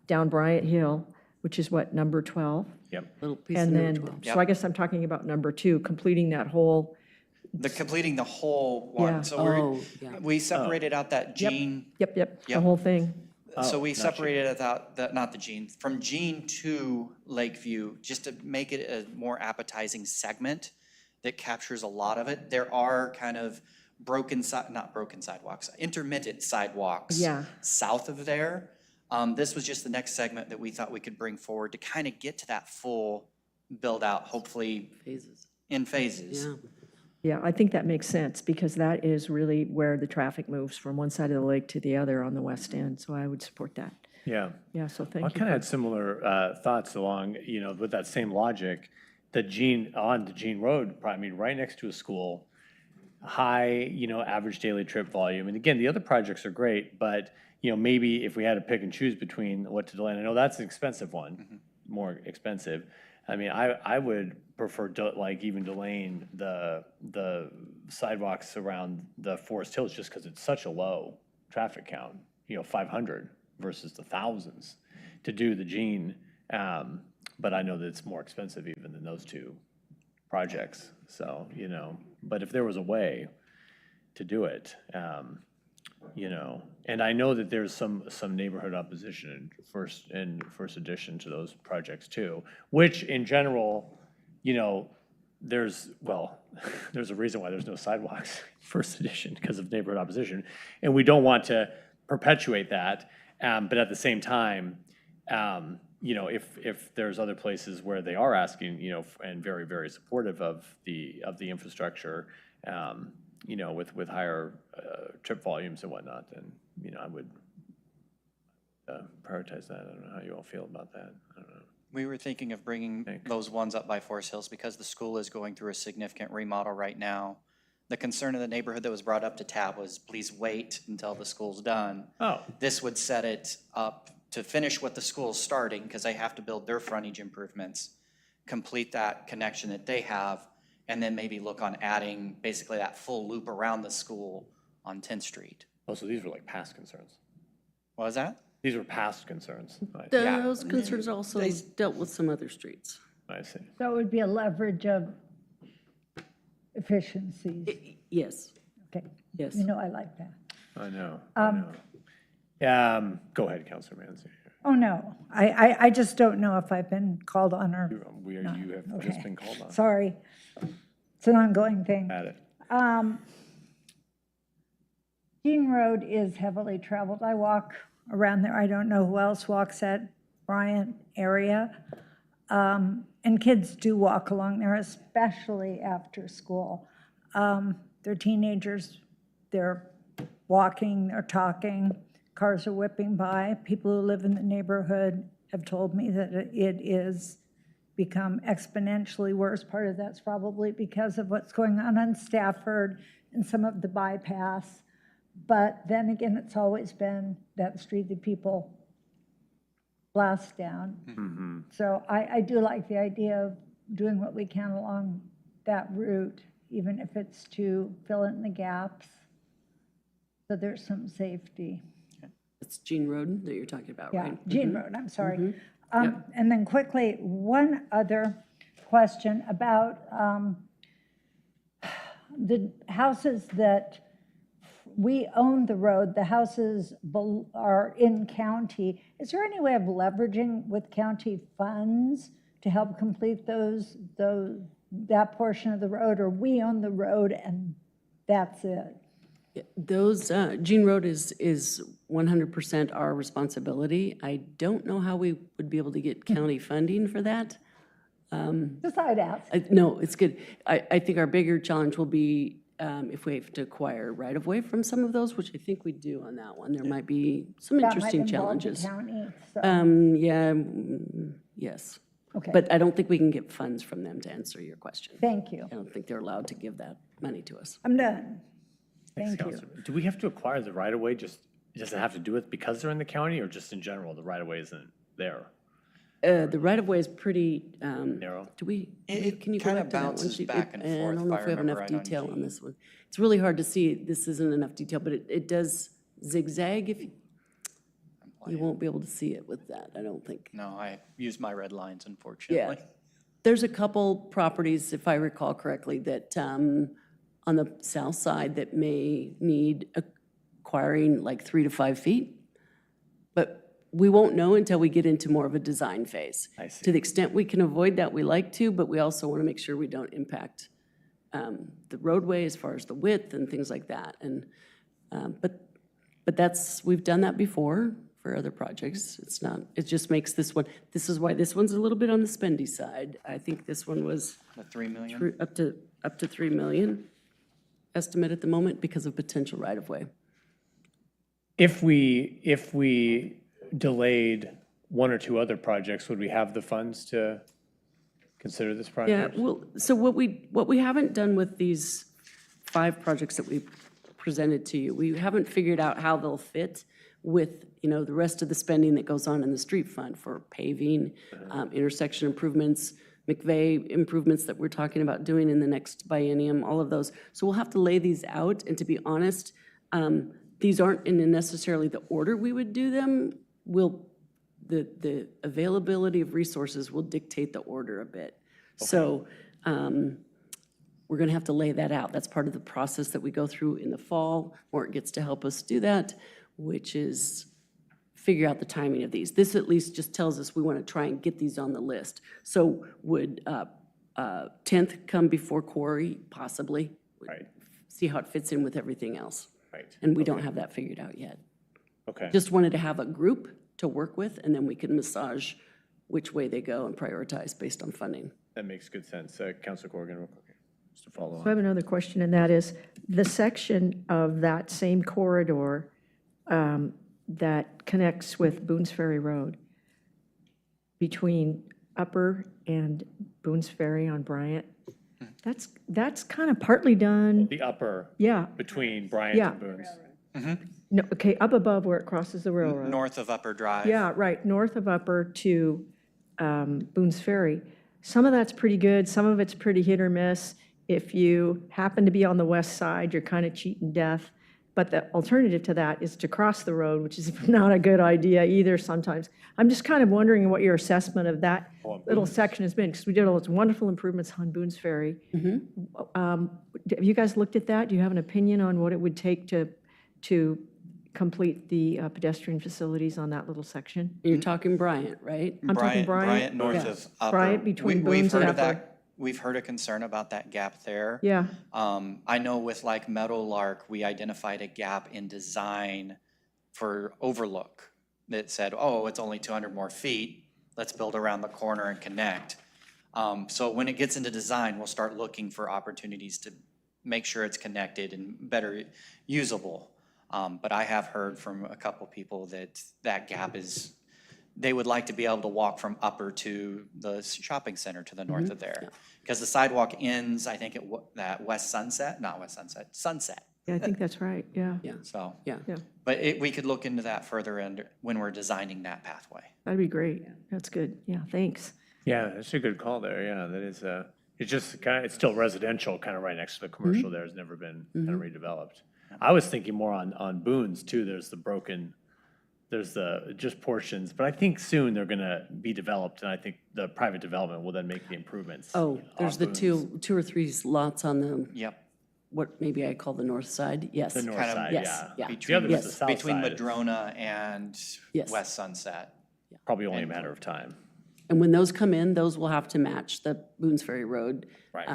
down Bryant Hill, which is what, number 12? Yep. Little piece of And number then, 12. so I guess I'm talking about number 2, completing that whole, Completing the whole Yeah. one. So Oh, yeah. we separated out that gene. yep, the Yep. whole thing. So we not separated it out, not the gene, from Gene to Lakeview, just to make it a more appetizing segment that captures a lot of it. There are kind of not broken sidewalks, intermittent sidewalks. Yeah. South of there. This was just the next segment that we thought we could bring forward to kind of get to that full build out, hopefully Phases. in phases. Yeah. Yeah, I think that makes sense, because that is really where the traffic moves from one side of the lake to the other on the west end, so I would support that. Yeah. Yeah, so I thank you. kind of had similar thoughts along, with that same logic. On the Gene Road, I mean, right next to a school, high, average daily trip volume. And again, the other projects are great, but, maybe if we had to pick and choose between what to delay, and I know that's an expensive one, more expensive. I mean, I would prefer even delaying the sidewalks around the Forest Hills, just because it's such a low traffic count, 500 versus the thousands to do the Gene. But I know that it's more expensive even than those two projects. So, but if there was a way to do it, and I know that there's some neighborhood opposition in first edition to those projects too, which in general, there's a reason why there's no sidewalks first edition, because of neighborhood opposition. And we don't want to perpetuate that. But at the same time, if there's other places where they are asking, and very, very supportive of the infrastructure, with higher trip volumes and whatnot, then, I would prioritize that. I don't know how you all feel about that. I don't know. We were thinking of bringing those ones up by Forest Hills because the school is going through a significant remodel right now. The concern of the neighborhood that was brought up to TAB was, please wait until the school's done. Oh. This would set it up to finish what the school's starting, because they have to build their frontage improvements, complete that connection that they have, and then maybe look on adding basically that full loop around the school on 10th Street. Oh, so these were like past concerns. What was that? These were past concerns. Yeah. Those concerns also dealt with some other streets. I see. So it would be a leverage of efficiencies. Yes, Okay, yes. I like that. I know. Go ahead, Councilor Manzi. Oh, no, I just don't know if I've been called on or, You have just been called on. sorry. It's an ongoing thing. At it. Gene Road is heavily traveled. I walk around there. I don't know who else walks that Bryant area. And kids do walk along there, especially after school. They're teenagers. They're walking, they're talking, cars are whipping by. People who live in the neighborhood have told me that it is become exponentially worse. Part of that's probably because of what's going on Stafford and some of the bypass. But then again, it's always been that street that people blast down. So I do like the idea of doing what we can along that route, even if it's to fill in the gaps, so there's some safety. It's Gene Road that you're talking about, Yeah, right? Gene Road, I'm sorry. Yep. And then quickly, one other question about the houses that we own the road, the houses are in county. Is there any way of leveraging with county funds to help complete that portion of the road, or we own the road and that's it? Yeah, those, Gene Road is 100% our responsibility. I don't know how we would be able to get county funding for that. Just I'd ask. No, it's good. I think our bigger challenge will be if we have to acquire right-of-way from some of those, which I think we do on that one. There might be some interesting challenges. That might involve the county, so. Yes. Okay. But I don't think we can get funds from them to answer your question. Thank you. I don't think they're allowed to give that money to us. I'm done. Thanks, Thank you. Counselor. Do we have to acquire the right-of-way, does it have to do it because they're in the county, or just in general, the right-of-way isn't there? The right-of-way is pretty, Narrow? do we, It can you go kinda back to that one? bounces Steve? back and I forth, don't know if if I we have remember enough right on detail G. on this one. It's really hard to see, this isn't enough detail, but it does zigzag, You won't be able to see it with that, I don't think. No, I used my red lines, unfortunately. There's a couple properties, if I recall correctly, that on the south side that may need acquiring like 3 to 5 feet. But we won't know until we get into more of a design phase. I see. To the extent we can avoid that, we like to, but we also want to make sure we don't impact the roadway as far as the width and things like that. And but we've done that before for other projects. It's not, it just makes this one, this is why this one's a little bit on the spendy side. I think this one was The 3 million? up to 3 million estimate at the moment because of potential right-of-way. If we delayed one or two other projects, would we have the funds to consider this Yeah, project? well, so what we haven't done with these 5 projects that we presented to you, we haven't figured out how they'll fit with, the rest of the spending that goes on in the street fund for paving, intersection improvements, McVeigh improvements that we're talking about doing in the next biennium, all of those. So we'll have to lay these out, and to be honest, these aren't in necessarily the order we would do them. The availability of resources will dictate the order a bit. Okay. So we're going to have to lay that out. That's part of the process that we go through in the fall. Mort gets to help us do that, which is figure out the timing of these. This at least just tells us we want to try and get these on the list. So would 10th come before quarry? Possibly. Right. See how it fits in with everything else. Right. And we don't have that figured out yet. Okay. Just wanted to have a group to work with, and then we can massage which way they go and prioritize based on funding. That makes good sense. Councilor Corrigan, real quick, just to follow So I on. have another question, and that is, the section of that same corridor that connects with Boones Ferry Road between Upper and Boones Ferry on Bryant, that's kind of partly done, The upper yeah. between Bryant Yeah. and Boone's. No, okay, up above where it crosses the railroad. North of Upper Drive. Yeah, right, north of Upper to Boones Ferry. Some of that's pretty good, some of it's pretty hit or miss. If you happen to be on the west side, you're kind of cheating death. But the alternative to that is to cross the road, which is not a good idea either sometimes. I'm just kind of wondering what your assessment of that little section has been, because we did all those wonderful improvements on Boones Ferry. Have you guys looked at that? Do you have an opinion on what it would take to complete the pedestrian facilities on that little section? You're talking Bryant, right? I'm talking Bryant. North of Upper. Bryant between We've Boones heard and of Upper. that. We've heard a concern about that gap there. Yeah, I know with like Meadowlark, we identified a gap in design for overlook that said, oh, it's only 200 more feet. Let's build around the corner and connect. So when it gets into design, we'll start looking for opportunities to make sure it's connected and better usable. But I have heard from a couple people that that gap is, they would like to be able to walk from Upper to the shopping center to the north of there. Because the sidewalk ends, I think, at that West Sunset, not West Sunset, Sunset. yeah, I think that's right, yeah. So, Yeah. but we could look into that further when we're designing that pathway. That'd be great. That's good. Yeah, thanks. Yeah, that's a good call there. Yeah, that is, it's just kind of, it's still residential, kind of right next to the commercial there. It's never been kind of redeveloped. I was thinking more on Boone's too. There's the just portions, but I think soon they're gonna be developed, and I think the private development will then make the improvements. Oh, there's on the Boone's. two or three lots on the, Yep. what maybe I call the north side, yes. The north kind of- side, yes, yeah. yeah. The other is Yes. the south Between side. Madrona and Yes. West Sunset. Probably only a matter of time. And when those come in, those will have to match the Boones Ferry Road Right.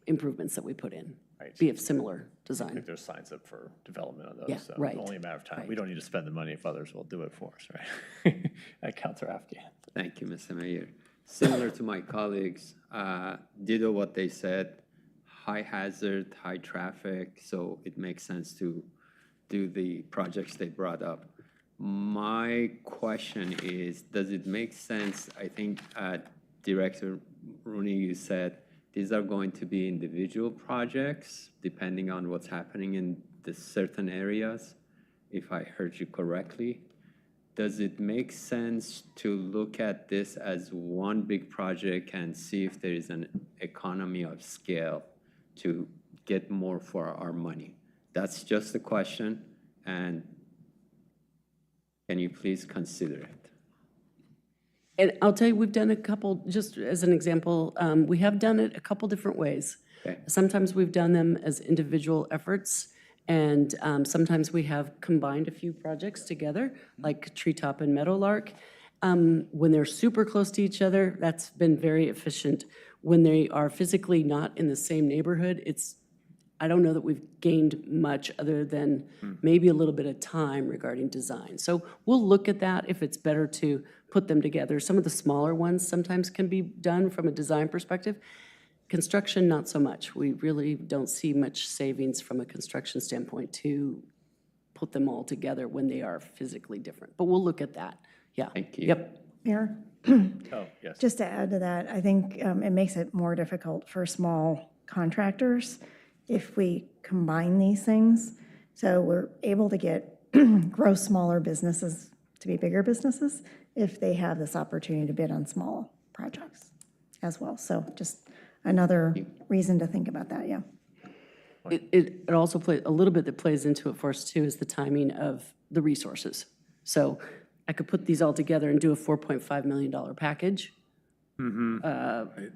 improvements that we put in, Right. be of similar I design. think there's signs up for development on those, Yeah, so right, only a matter of time. We right. don't need to spend the money if others will do it for us, right? Councilor Afghan. Thank you, Mr. Mayor. Similar to my colleagues, ditto what they said, high hazard, high traffic, so it makes sense to do the projects they brought up. My question is, does it make sense, I think Director Rooney, you said, these are going to be individual projects depending on what's happening in the certain areas, if I heard you correctly. Does it make sense to look at this as one big project and see if there is an economy of scale to get more for our money? That's just the question, and can you please consider it? And I'll tell you, we've done a couple, just as an example, we have done it a couple different ways. Okay. Sometimes we've done them as individual efforts, and sometimes we have combined a few projects together, like Treetop and Meadowlark. When they're super close to each other, that's been very efficient. When they are physically not in the same neighborhood, I don't know that we've gained much other than maybe a little bit of time regarding design. So we'll look at that if it's better to put them together. Some of the smaller ones sometimes can be done from a design perspective. Construction, not so much. We really don't see much savings from a construction standpoint to put them all together when they are physically different. But we'll look at that. Yeah. Thank you. Yep. Mayor, Oh, yes. just to add to that, I think it makes it more difficult for small contractors if we combine these things. So we're able to grow smaller businesses to be bigger businesses if they have this opportunity to bid on small projects as well. So just another reason to think about that, yeah. It also plays, a little bit that plays into it for us too is the timing of the resources. So I could put these all together and do a $4.5 million package. That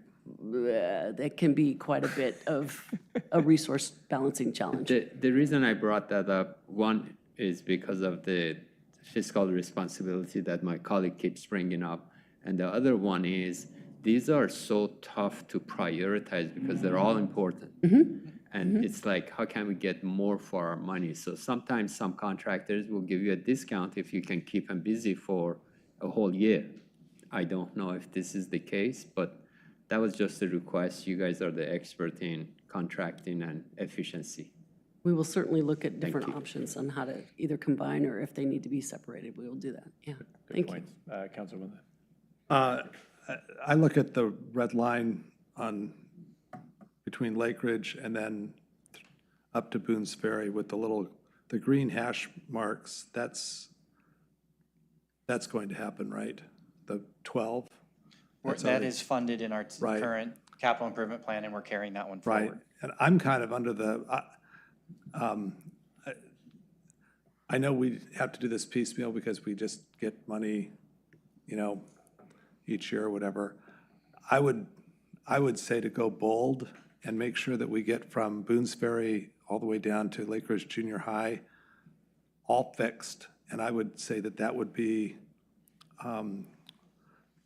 can be quite a bit of a resource balancing challenge. The reason I brought that up, one is because of the fiscal responsibility that my colleague keeps bringing up. And the other one is these are so tough to prioritize because they're all important. And it's like, how can we get more for our money? So sometimes some contractors will give you a discount if you can keep them busy for a whole year. I don't know if this is the case, but that was just a request. You guys are the expert in contracting and efficiency. We will certainly look at different options on how to either combine or if they need to be separated, we will do that. Yeah, Good thank you. point. Councilor Wendland. I look at the red line between Lake Ridge and then up to Boone's Ferry with the green hash marks. That's going to happen, right? The 12? That is funded in our Right. current capital improvement plan, and we're carrying that one Right. forward. And I'm kind of under I know we have to do this piecemeal because we just get money, each year or whatever. I would say to go bold and make sure that we get from Boone's Ferry all the way down to Lake Ridge Junior High all fixed. And I would say that would be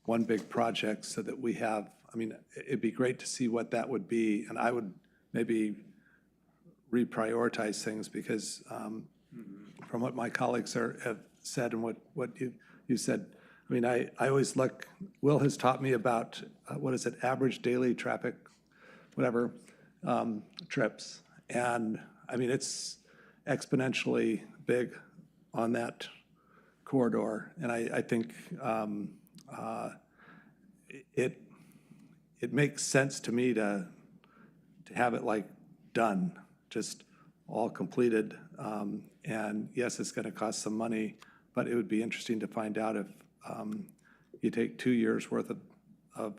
one big project so that we have, it'd be great to see what that would be. And I would maybe reprioritize things because from what my colleagues have said and what you said, I always look, Will has taught me about, average daily traffic, whatever, trips. And it's exponentially big on that corridor. And I think it makes sense to me to have it like done, just all completed. And yes, it's going to cost some money, but it would be interesting to find out if you take 2 years worth of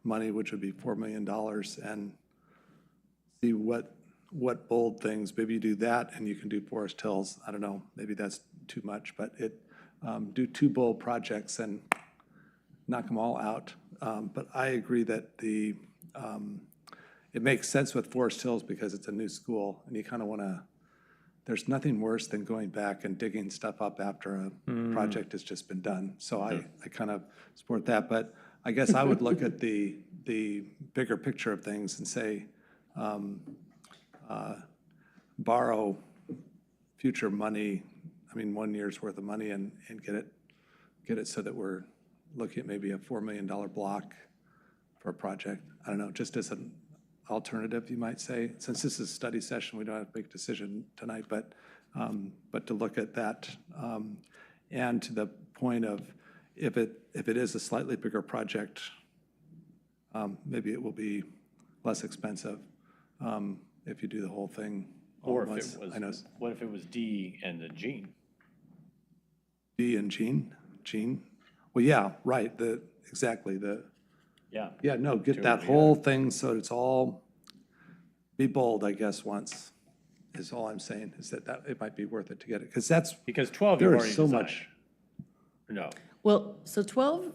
money, which would be $4 million, and see what bold things, maybe you do that and you can do Forest Hills. I don't know, maybe that's too much, but do 2 bold projects and knock them all out. But I agree that it makes sense with Forest Hills because it's a new school and you kind of want to, there's nothing worse than going back and digging stuff up after a project has just been done. So I kind of support that. But I guess I would look at the bigger picture of things and say, borrow future money, 1 year's worth of money and get it so that we're looking at maybe a $4 million block for a project. I don't know, just as an alternative, you might say. Since this is a study session, we don't have to make a decision tonight, but to look at that. And to the point of if it is a slightly bigger project, maybe it will be less expensive if you do the whole thing all Or at once. if it was, what if it was D and the Gene? D and Gene? Well, yeah, right, exactly, Yeah. yeah, no, get Two that together. whole thing so it's all, be bold, I guess, once, is all I'm saying, is that it might be worth it to get it, because Because 12 you've there already is so designed. much. No. Well, so 12,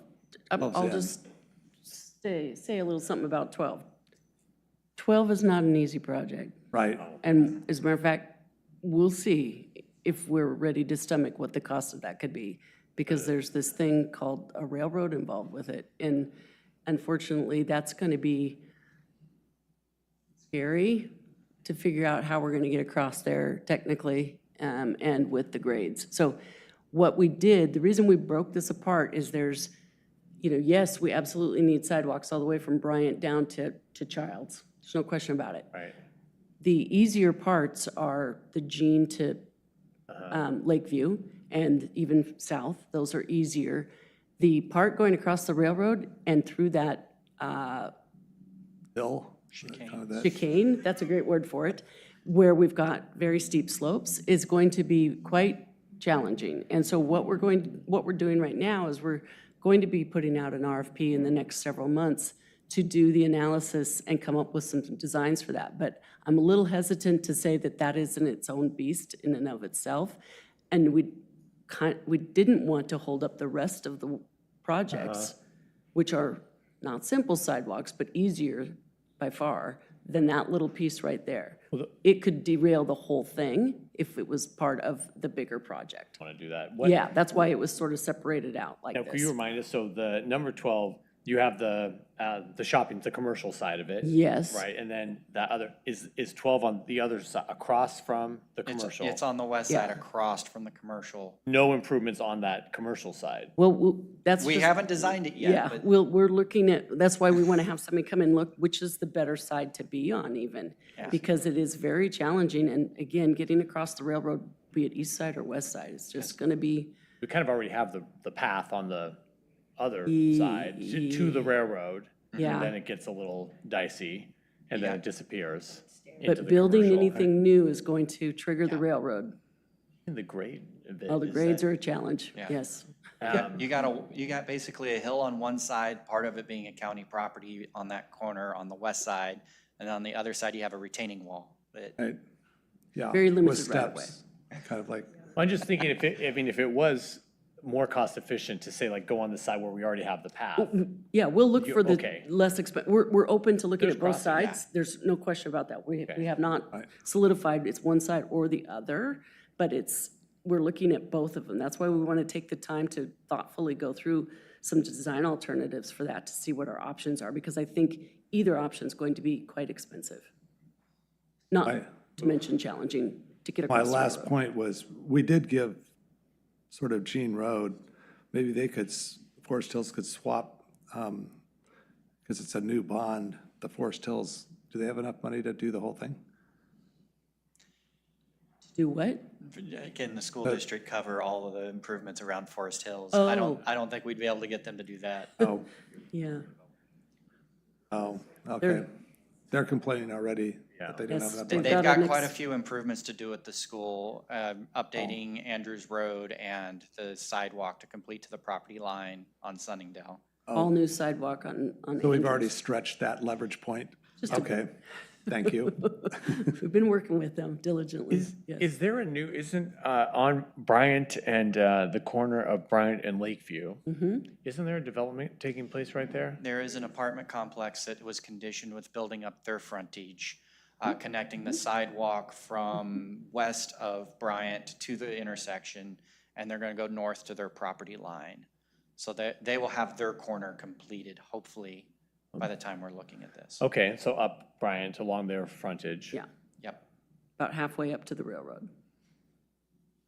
I'll 12's in. just say a little something about 12. 12 is not an easy project. Right. And as a matter of fact, we'll see if we're ready to stomach what the cost of that could be, because there's this thing called a railroad involved with it. And unfortunately, that's going to be scary to figure out how we're going to get across there technically and with the grades. So what we did, the reason we broke this apart is there's, yes, we absolutely need sidewalks all the way from Bryant down to Childs. There's no question about it. Right. The easier parts are the Jean to Lakeview and even south. Those are easier. The part going across the railroad and through that Hill. chicane, that's a great word for it, where we've got very steep slopes, is going to be quite challenging. And so what we're doing right now is we're going to be putting out an RFP in the next several months to do the analysis and come up with some designs for that. But I'm a little hesitant to say that that isn't its own beast in and of itself. And we didn't want to hold up the rest of the projects, which are not simple sidewalks, but easier by far than that little piece right there. It could derail the whole thing if it was part of the bigger project. Want to do that? Yeah, that's why it was sort of separated out like Now, could you this. remind us, so the number 12, you have the shopping, the commercial side of it. Yes. Right, and then that other, is 12 on the other side, across from the commercial? It's on the west side across from the commercial. No improvements on that commercial side? Well, that's We just- haven't designed it yet, Yeah, but we're looking at, that's why we want to have somebody come and look, which is the better side to be on even. Yeah. Because it is very challenging, and again, getting across the railroad, be it east side or west side, it's just going to be, We kind of already have the path on the other side to the railroad. Yeah. And then it gets a little dicey, and then it disappears into the but building commercial. anything new is going to trigger the railroad. And the grade of it. Oh, the is grades that- are a challenge, Yeah. yes. you got basically a hill on one side, part of it being a county property on that corner on the west side, and on the other side, you have a retaining wall. But Right. Yeah. Very with limited right of way. steps, kind of like, I'm just thinking if it was more cost efficient to say, like, go on the side where we already have the path. Yeah, we'll look for the okay. less expensive, we're open to looking There's at both crossing, sides. There's no question about that. We have not Right. solidified it's one side or the other, but we're looking at both of them. That's why we want to take the time to thoughtfully go through some design alternatives for that to see what our options are, because I think either option is going to be quite expensive. Not to mention challenging to get my across the last railroad. point was, we did give sort of Jean Road, maybe they could, Forest Hills could swap, because it's a new bond, the Forest Hills, do they have enough money to do the whole thing? Do what? can the school But- district cover all of the improvements around Forest Hills? Oh. I don't think we'd be able to get them to do that. Oh, Yeah. okay. They're complaining already that they don't Yes. have enough They- money. They've They've got got an quite a ex- few improvements to do at the school, updating Andrews Road and the sidewalk to complete to the property line on Sunningdale. All new sidewalk on So we've already Andrews. stretched that leverage point? Just a Okay, thank you. We've been working with them diligently. yes. Is there a new, isn't, on Bryant and the corner of Bryant and Lakeview, isn't there a development taking place right there? There is an apartment complex that was conditioned with building up their frontage, connecting the sidewalk from west of Bryant to the intersection, and they're gonna go north to their property line. So they will have their corner completed, hopefully, by the time we're looking at this. Okay, so up Bryant along their frontage. Yeah, Yep. about halfway up to the railroad,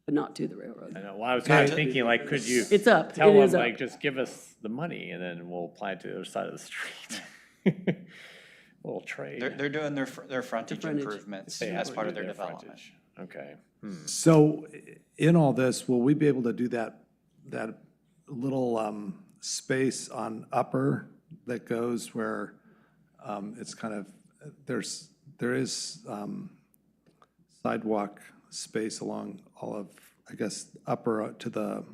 but not to the railroad. I know, well, I was kind of thinking, like, could you It's up, tell it them, is up. like, just give us the money and then we'll apply it to the other side of the street? Little trade. They're doing their frontage frontage. improvements They as have part to of do their development. frontage. Okay. So in all this, will we be able to do that little space on Upper that goes where it's kind of, there is sidewalk space along all of, I guess, Upper to the,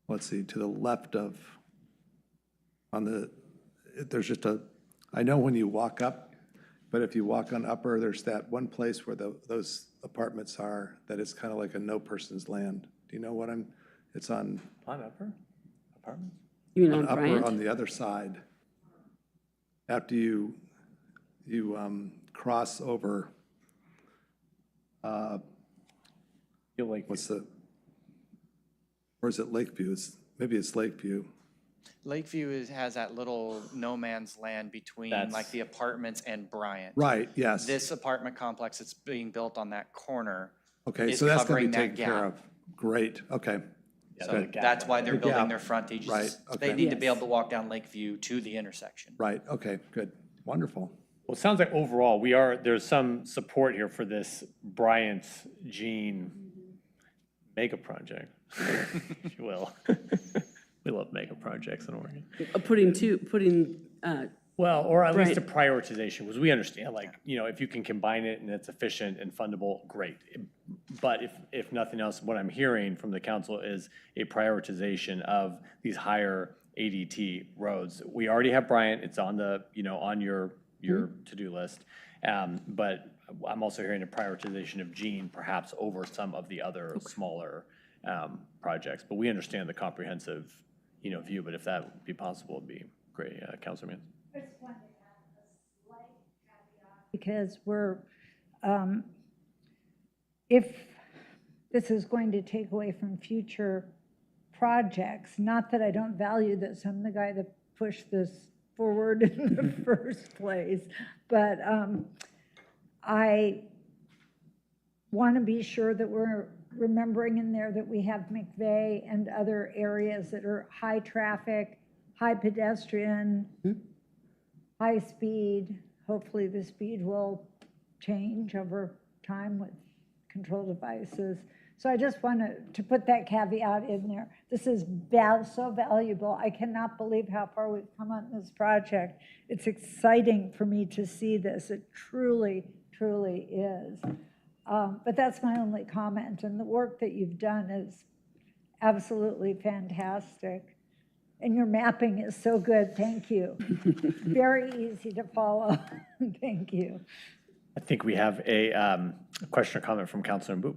let's see, to the left of, there's just I know when you walk up, but if you walk on Upper, there's that one place where those apartments are, that is kind of like a no person's land. Do you know what It's on Upper Apartments? You mean on Upper Bryant? on the other side. After you cross over, Feel like where's it, Lakeview? Maybe it's Lakeview. Lakeview has that little no man's land between like the apartments and Bryant. Right, yes. This apartment complex that's being built on that corner Okay, is so that's going to covering be that taken care gap. of. Great, okay. So that's why they're The building gap. their frontage. Right, They okay. need to be able to walk down Lakeview to the intersection. Right, okay, good, wonderful. Well, it sounds like overall, there's some support here for this Bryant Gene mega project, if you will. We love mega projects in Oregon. Well, or at least a prioritization, because we understand, like, if you can combine it and it's efficient and fundable, great. But if nothing else, what I'm hearing from the council is a prioritization of these higher ADT roads. We already have Bryant, it's on the, on your to-do list. But I'm also hearing a prioritization of Gene perhaps over some of the other smaller projects. But we understand the comprehensive, view, but if that would be possible, it'd be great, Councilman. I just wanted to add a slight caveat. Because if this is going to take away from future projects, not that I don't value this, I'm the guy that pushed this forward in the first place, but I want to be sure that we're remembering in there that we have McVeigh and other areas that are high traffic, high pedestrian, high speed. Hopefully the speed will change over time with control devices. So I just wanted to put that caveat in there. This is so valuable. I cannot believe how far we've come on this project. It's exciting for me to see this. It truly, truly is. But that's my only comment. And the work that you've done is absolutely fantastic. And your mapping is so good. Thank you. Very easy to follow. Thank you. I think we have a question or comment from Councilor Boop.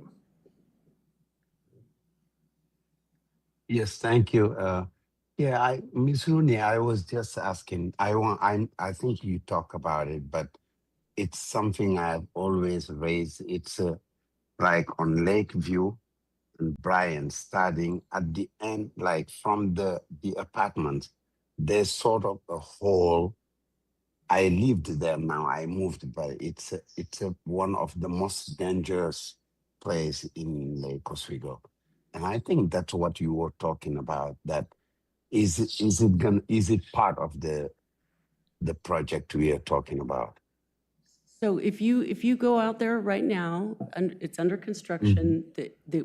Yes, thank you. Ms. Rooney, I was just asking, I think you talk about it, but it's something I've always raised. It's like on Lakeview and Bryan, starting at the end, like from the apartments, there's sort of a hole. I lived there now, I moved, but it's one of the most dangerous place in Lake Oswego. And I think that's what you were talking about, that is it part of the project we are talking about? So if you go out there right now, it's under construction,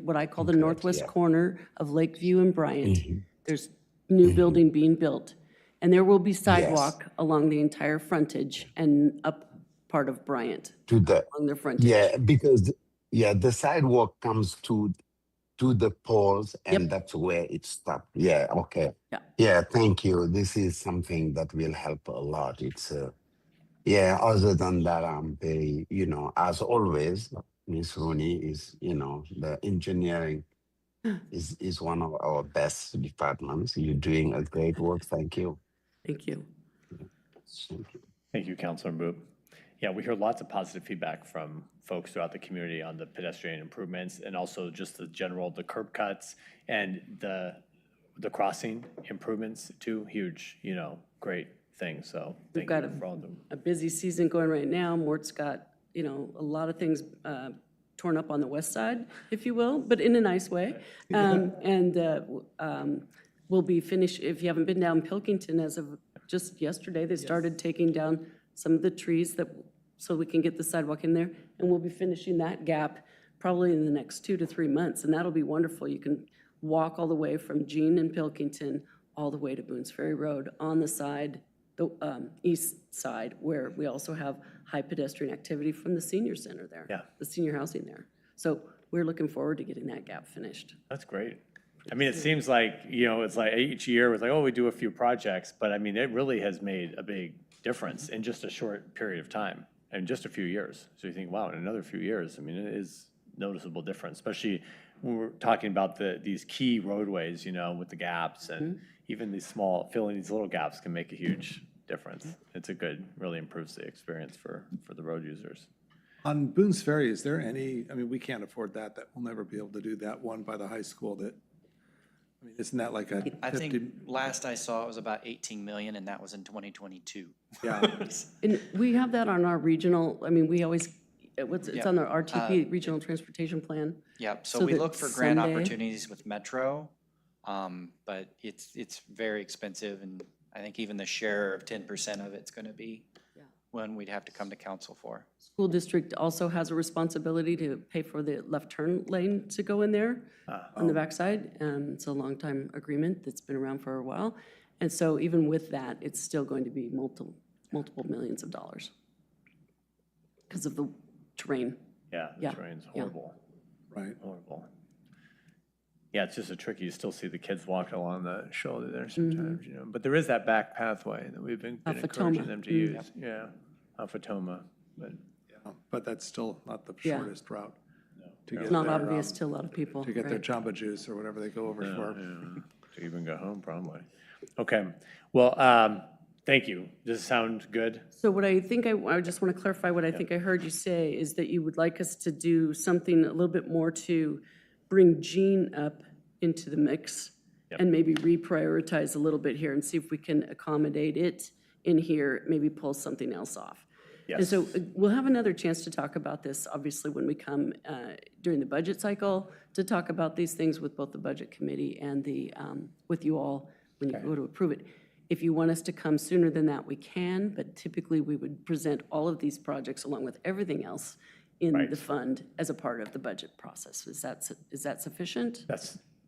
what I call the northwest corner of Lakeview and Bryant. There's new building being built. And there will be sidewalk along the entire frontage and up part of Bryant. Along their frontage. Yeah, because the sidewalk comes to the poles and that's where it stopped. Yeah, okay. Yeah, thank you. This is something that will help a lot. It's other than that, I'm very, as always, Ms. Rooney is, the engineering is one of our best departments. You're doing a great work. Thank you. Thank you. Thank you, Councilor Boop. Yeah, we hear lots of positive feedback from folks throughout the community on the pedestrian improvements and also just the curb cuts and the crossing improvements too. Huge, great things. So We've got a busy season going right now. Mort's got, a lot of things torn up on the west side, if you will, but in a nice way. We'll be finished. If you haven't been down Pilkington, as of just yesterday, they started taking down some of the trees so we can get the sidewalk in there. And we'll be finishing that gap probably in the next 2 to 3 months. And that'll be wonderful. You can walk all the way from Jean and Pilkington all the way to Boones Ferry Road on the side, the east side, where we also have high pedestrian activity from the senior center there. Yeah. The senior housing there. So we're looking forward to getting that gap finished. That's great. I mean, it seems like, it's like each year it's like, we do a few projects, but I mean, it really has made a big difference in just a short period of time and just a few years. So you think, wow, in another few years, I mean, it is noticeable difference, especially when we're talking about these key roadways, you know, with the gaps and even these filling these little gaps can make a huge difference. It's really improves the experience for the road users. On Boone's Ferry, is there any, I mean, we can't afford that. We'll never be able to do that one by the high school I mean, isn't that like a 50? I think last I saw it was about 18 million, and that was in 2022. Yeah. And we have that on our regional, I mean, we always, it's Yep. on the RTP, Regional Transportation Plan. Yep, so So we that look for grant someday- opportunities with Metro, but it's very expensive, and I think even the share of 10% of it's gonna be one we'd have to come to council for. School district also has a responsibility to pay for the left turn lane to go in there on the backside. It's a long-time agreement that's been around for a while. And so even with that, it's still going to be multiple millions of dollars because of the terrain. Yeah, the Yeah, terrain's yeah. horrible. Right. Horrible. Yeah, it's just a tricky, you still see the kids walking along the shoulder there sometimes, you know. But there is that back pathway that we've been encouraging Fatoma. them to use. Yeah, Fatoma, but Yeah, but that's still not the Yeah. shortest route. To It's get not their, obvious to a lot of people. To get their right? Jamba Juice or whatever they go over for. to even go home probably. Okay, well, thank you. Does it sound good? So what I think, I just want to clarify what I think I heard you say is that you would like us to do something a little bit more to bring Jean up into the mix and maybe reprioritize a little bit here and see if we can accommodate it in here, maybe pull something else off. And so we'll have another chance to talk about this, obviously, when we come during the budget cycle, to talk about these things with both the budget committee and with you all when you go to approve it. If you want us to come sooner than that, we can, but typically we would present all of these projects along with everything else in the fund as a part of the budget process. Is that sufficient?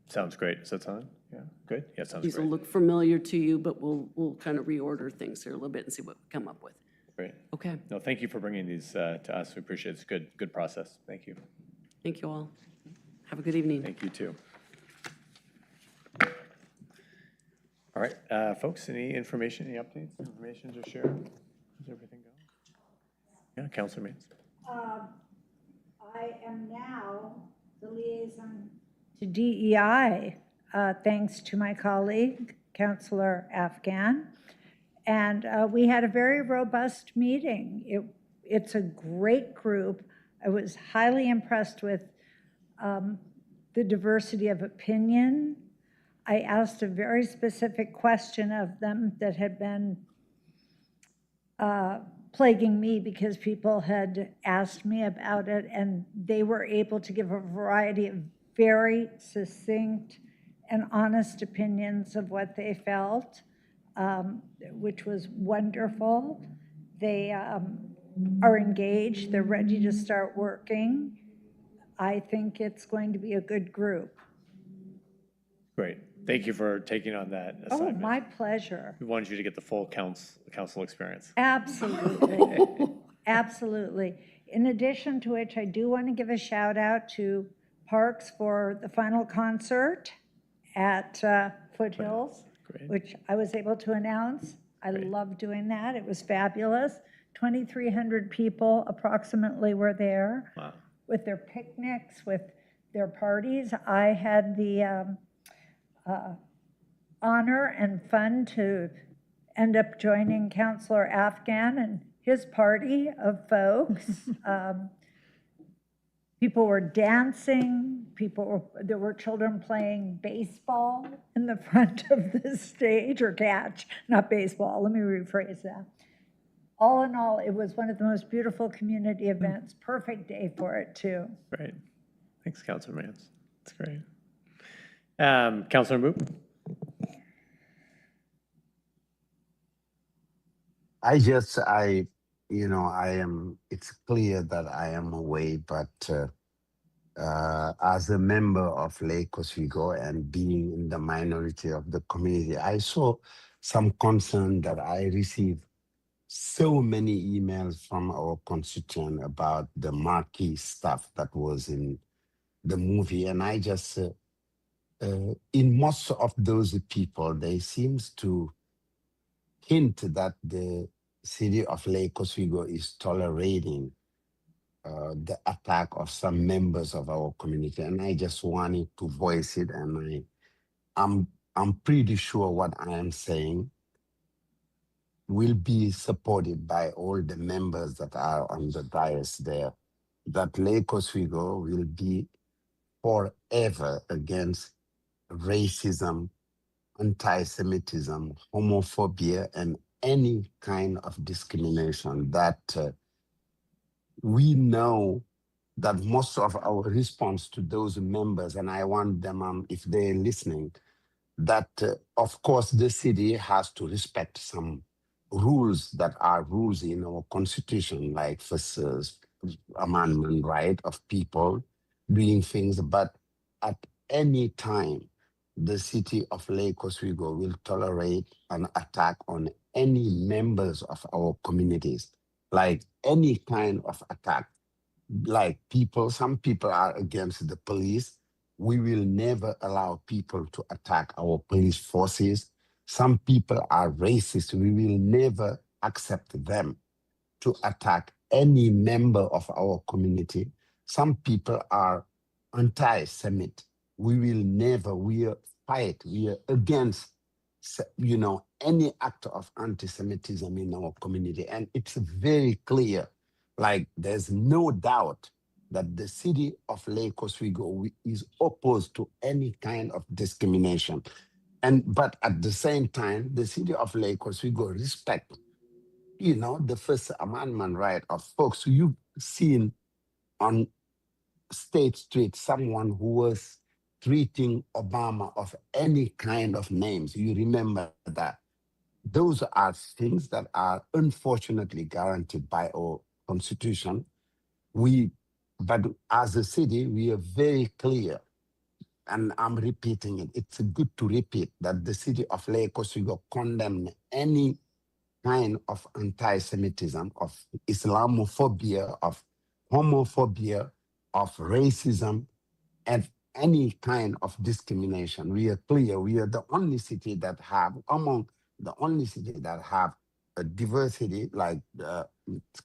Sounds great. Does that sound? Yeah, good? Yeah, sounds These will great. look familiar to you, but we'll kind of reorder things here a little bit and see what we come up with. Great. Okay. No, thank you for bringing these to us. We appreciate it. It's good process. Thank you. Thank you all. Have a good evening. Thank you too. All right, folks, any information, any updates, information to share? How's everything going? Yeah, Councilor Maines. I am now the liaison to DEI, thanks to my colleague, Councilor Afghan. And we had a very robust meeting. It's a great group. I was highly impressed with the diversity of opinion. I asked a very specific question of them that had been plaguing me because people had asked me about it, and they were able to give a variety of very succinct and honest opinions of what they felt, which was wonderful. They are engaged, they're ready to start working. I think it's going to be a good group. Great. Thank you for taking on that Oh, assignment. my pleasure. We wanted you to get the full council experience. Absolutely, absolutely. In addition to which, I do want to give a shout out to Parks for the final concert at Foothills, Great. which I was able to announce. I love doing that. It was fabulous. 2,300 people approximately were there. Wow. With their picnics, with their parties. I had the honor and fun to end up joining Councilor Afghan and his party of folks. People were dancing, there were children playing baseball in the front of the stage, or catch, not baseball, let me rephrase that. All in all, it was one of the most beautiful community events, perfect day for it too. Great. Thanks, Councilor Mance. That's great. Councilor Moop? It's clear that I am away, but as a member of Lake Oswego and being in the minority of the community, I saw some concern that I received so many emails from our constituent about the marquee stuff that was in the movie. And I just, in most of those people, they seems to hint that the city of Lake Oswego is tolerating the attack of some members of our community, and I just wanted to voice it. And I'm pretty sure what I am saying will be supported by all the members that are on the dais there. That Lake Oswego will be forever against racism, anti-Semitism, homophobia, and any kind of discrimination. That we know that most of our response to those members, and I want them, if they're listening, that of course the city has to respect some rules that are rules in our constitution, like First Amendment right of people doing things, but at any time, the city of Lake Oswego will tolerate an attack on any members of our communities, like any kind of attack. Like some people are against the police. We will never allow people to attack our police forces. Some people are racist. We will never accept them to attack any member of our community. Some people are anti-Semit. We will never, we are against, any act of anti-Semitism in our community. And it's very clear, like there's no doubt that the city of Lake Oswego is opposed to any kind of discrimination. But at the same time, the city of Lake Oswego respect the First Amendment right of folks. You've seen on State Street someone who was treating Obama of any kind of names. You remember that. Those are things that are unfortunately guaranteed by our constitution. But as a city, we are very clear, and I'm repeating it. It's good to repeat that the city of Lake Oswego condemn any kind of anti-Semitism, of Islamophobia, of homophobia, of racism, and any kind of discrimination. We are clear. We are the only city that have, among the only city that have a diversity, like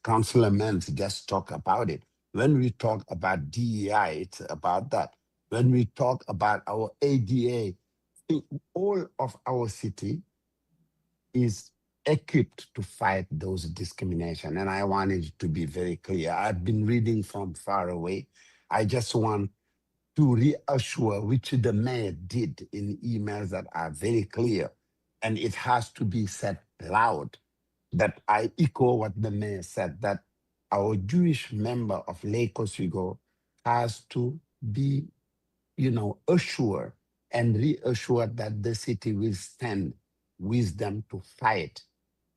Councilor Mens just talked about it. When we talk about DEI, it's about that. When we talk about our ADA, all of our city is equipped to fight those discrimination. And I wanted it to be very clear. I've been reading from far away. I just want to reassure, which the mayor did in emails that are very clear, and it has to be said loud, that I echo what the mayor said, that our Jewish member of Lake Oswego has to be, assured and reassured that the city will stand with them to fight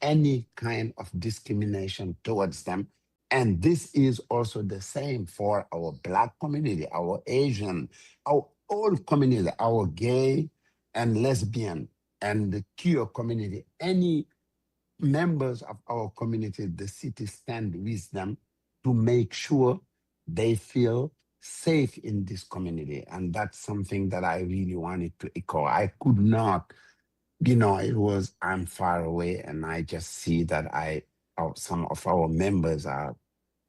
any kind of discrimination towards them. And this is also the same for our Black community, our Asian, our all community, our gay and lesbian and the queer community. Any members of our community, the city stand with them to make sure they feel safe in this community. And that's something that I really wanted to echo. I could not, I'm far away, and I just see that some of our members are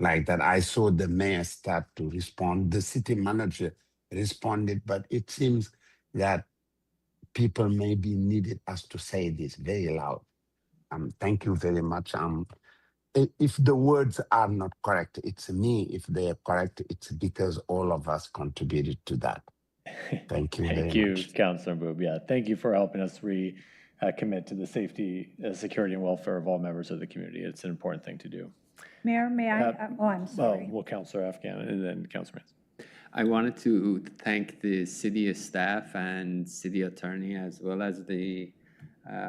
like that. I saw the mayor start to respond. The city manager responded, but it seems that people maybe needed us to say this very loud. Thank you very much. If the words are not correct, it's me. If they are correct, it's because all of us contributed to that. Thank you very much. Thank you, Councilor Boob. Yeah, thank you for helping us commit to the safety, security, and welfare of all members of the community. It's an important thing to do. Mayor, may I, I'm sorry. Well, Councilor Afghan and then Councilor Mans. I wanted to thank the city staff and city attorney, as well as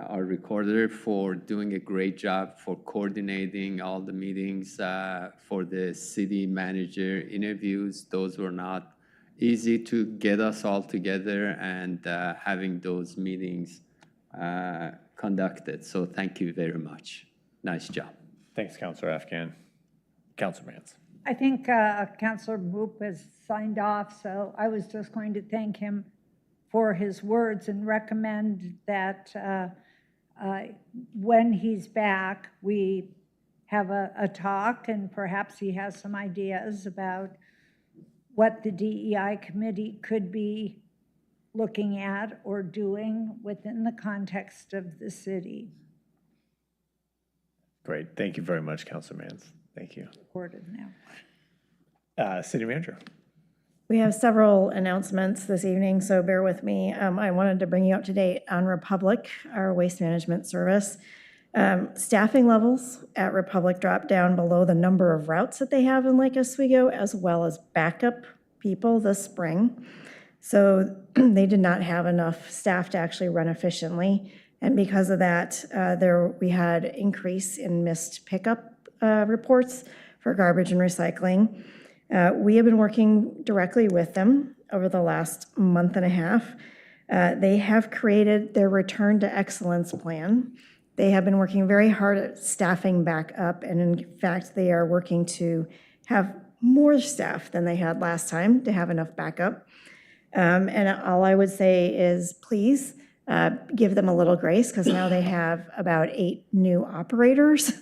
our recorder, for doing a great job for coordinating all the meetings, for the city manager interviews. Those were not easy to get us all together, and having those meetings conducted. So thank you very much. Nice job. Thanks, Councilor Afghan. Councilor Mans. I think Councilor Boop has signed off, so I was just going to thank him for his words and recommend that when he's back, we have a talk, and perhaps he has some ideas about what the DEI committee could be looking at or doing within the context of the city. Great. Thank you very much, Councilor Mans. Thank you. Recorded now. City Manager. We have several announcements this evening, so bear with me. I wanted to bring you up to date on Republic, our waste management service. Staffing levels at Republic dropped down below the number of routes that they have in Lake Oswego, as well as backup people this spring. So they did not have enough staff to actually run efficiently. And because of that, we had increase in missed pickup reports for garbage and recycling. We have been working directly with them over the last month and a half. They have created their Return to Excellence plan. They have been working very hard at staffing back up, and in fact, they are working to have more staff than they had last time to have enough backup. And all I would say is please give them a little grace, because now they have about 8 new operators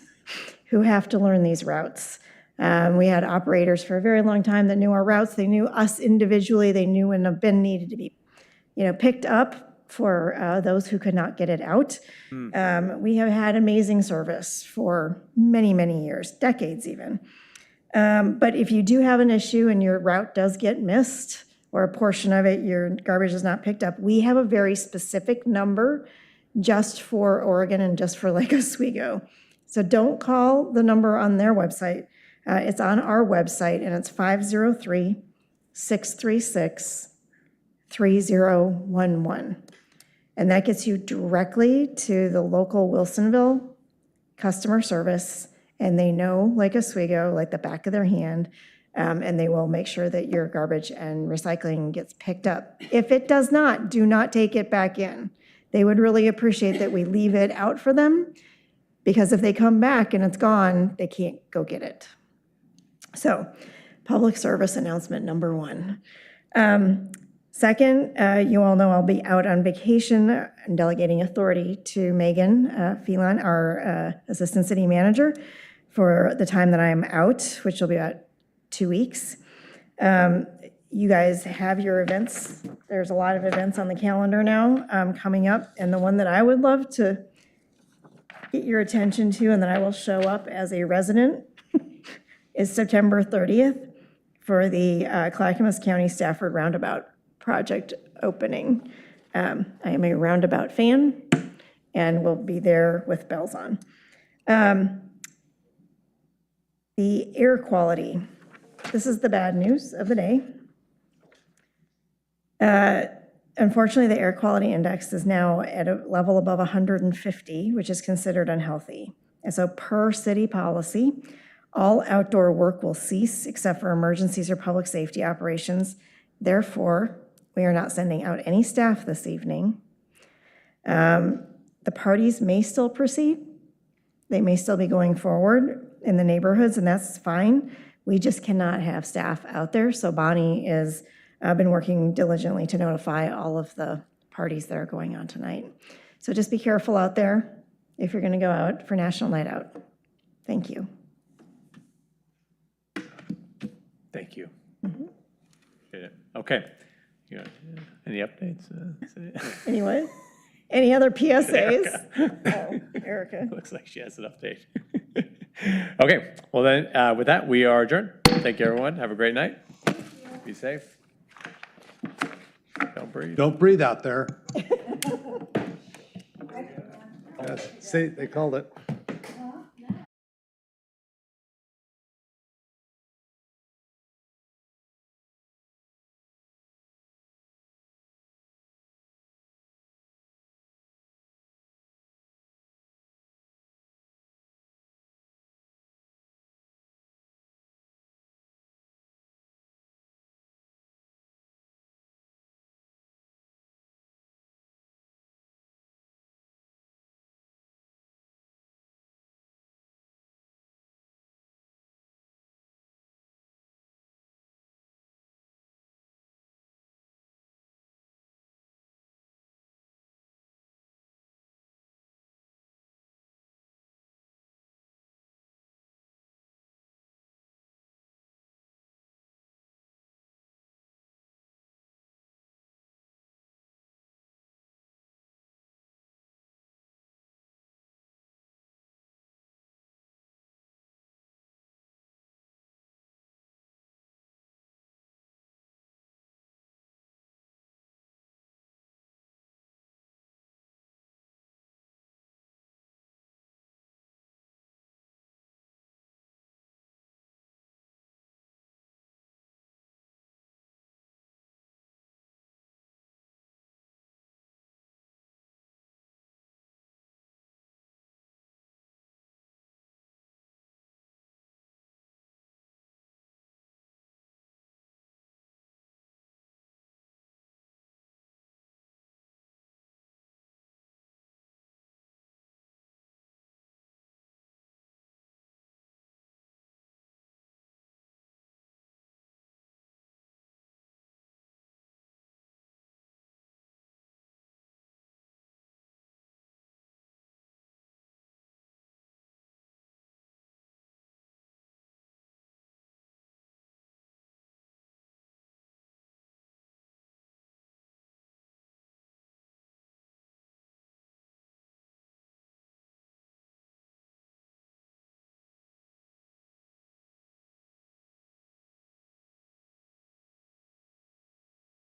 who have to learn these routes. We had operators for a very long time that knew our routes. They knew us individually. They knew when a bin needed to be, picked up for those who could not get it out. We have had amazing service for many, many years, decades even. But if you do have an issue and your route does get missed, or a portion of it, your garbage is not picked up, we have a very specific number just for Oregon and just for Lake Oswego. So don't call the number on their website. It's on our website, and it's 503-636-3011. And that gets you directly to the local Wilsonville customer service, and they know Lake Oswego like the back of their hand, and they will make sure that your garbage and recycling gets picked up. If it does not, do not take it back in. They would really appreciate that we leave it out for them, because if they come back and it's gone, they can't go get it. So, public service announcement number 1. Second, you all know I'll be out on vacation and delegating authority to Megan Phelan, our Assistant City Manager, for the time that I'm out, which will be about 2 weeks. You guys have your events. There's a lot of events on the calendar now coming up, and the one that I would love to get your attention to, and that I will show up as a resident, is September 30th for the Clackamas County Stafford Roundabout project opening. I am a roundabout fan and will be there with bells on. The air quality. This is the bad news of the day. Unfortunately, the air quality index is now at a level above 150, which is considered unhealthy. And so per city policy, all outdoor work will cease except for emergencies or public safety operations. Therefore, we are not sending out any staff this evening. The parties may still proceed. They may still be going forward in the neighborhoods, and that's fine. We just cannot have staff out there. So Bonnie has been working diligently to notify all of the parties that are going on tonight. So just be careful out there if you're going to go out for National Night Out. Thank you. Thank you. Appreciate it. Okay. Any updates? Anyway, any other PSAs? Oh, Erica. Looks like she has an update. Okay, well then, with that, we are adjourned. Thank you, everyone. Have a great night. Be safe. Don't breathe. Don't breathe out there. Yes, see, they called it.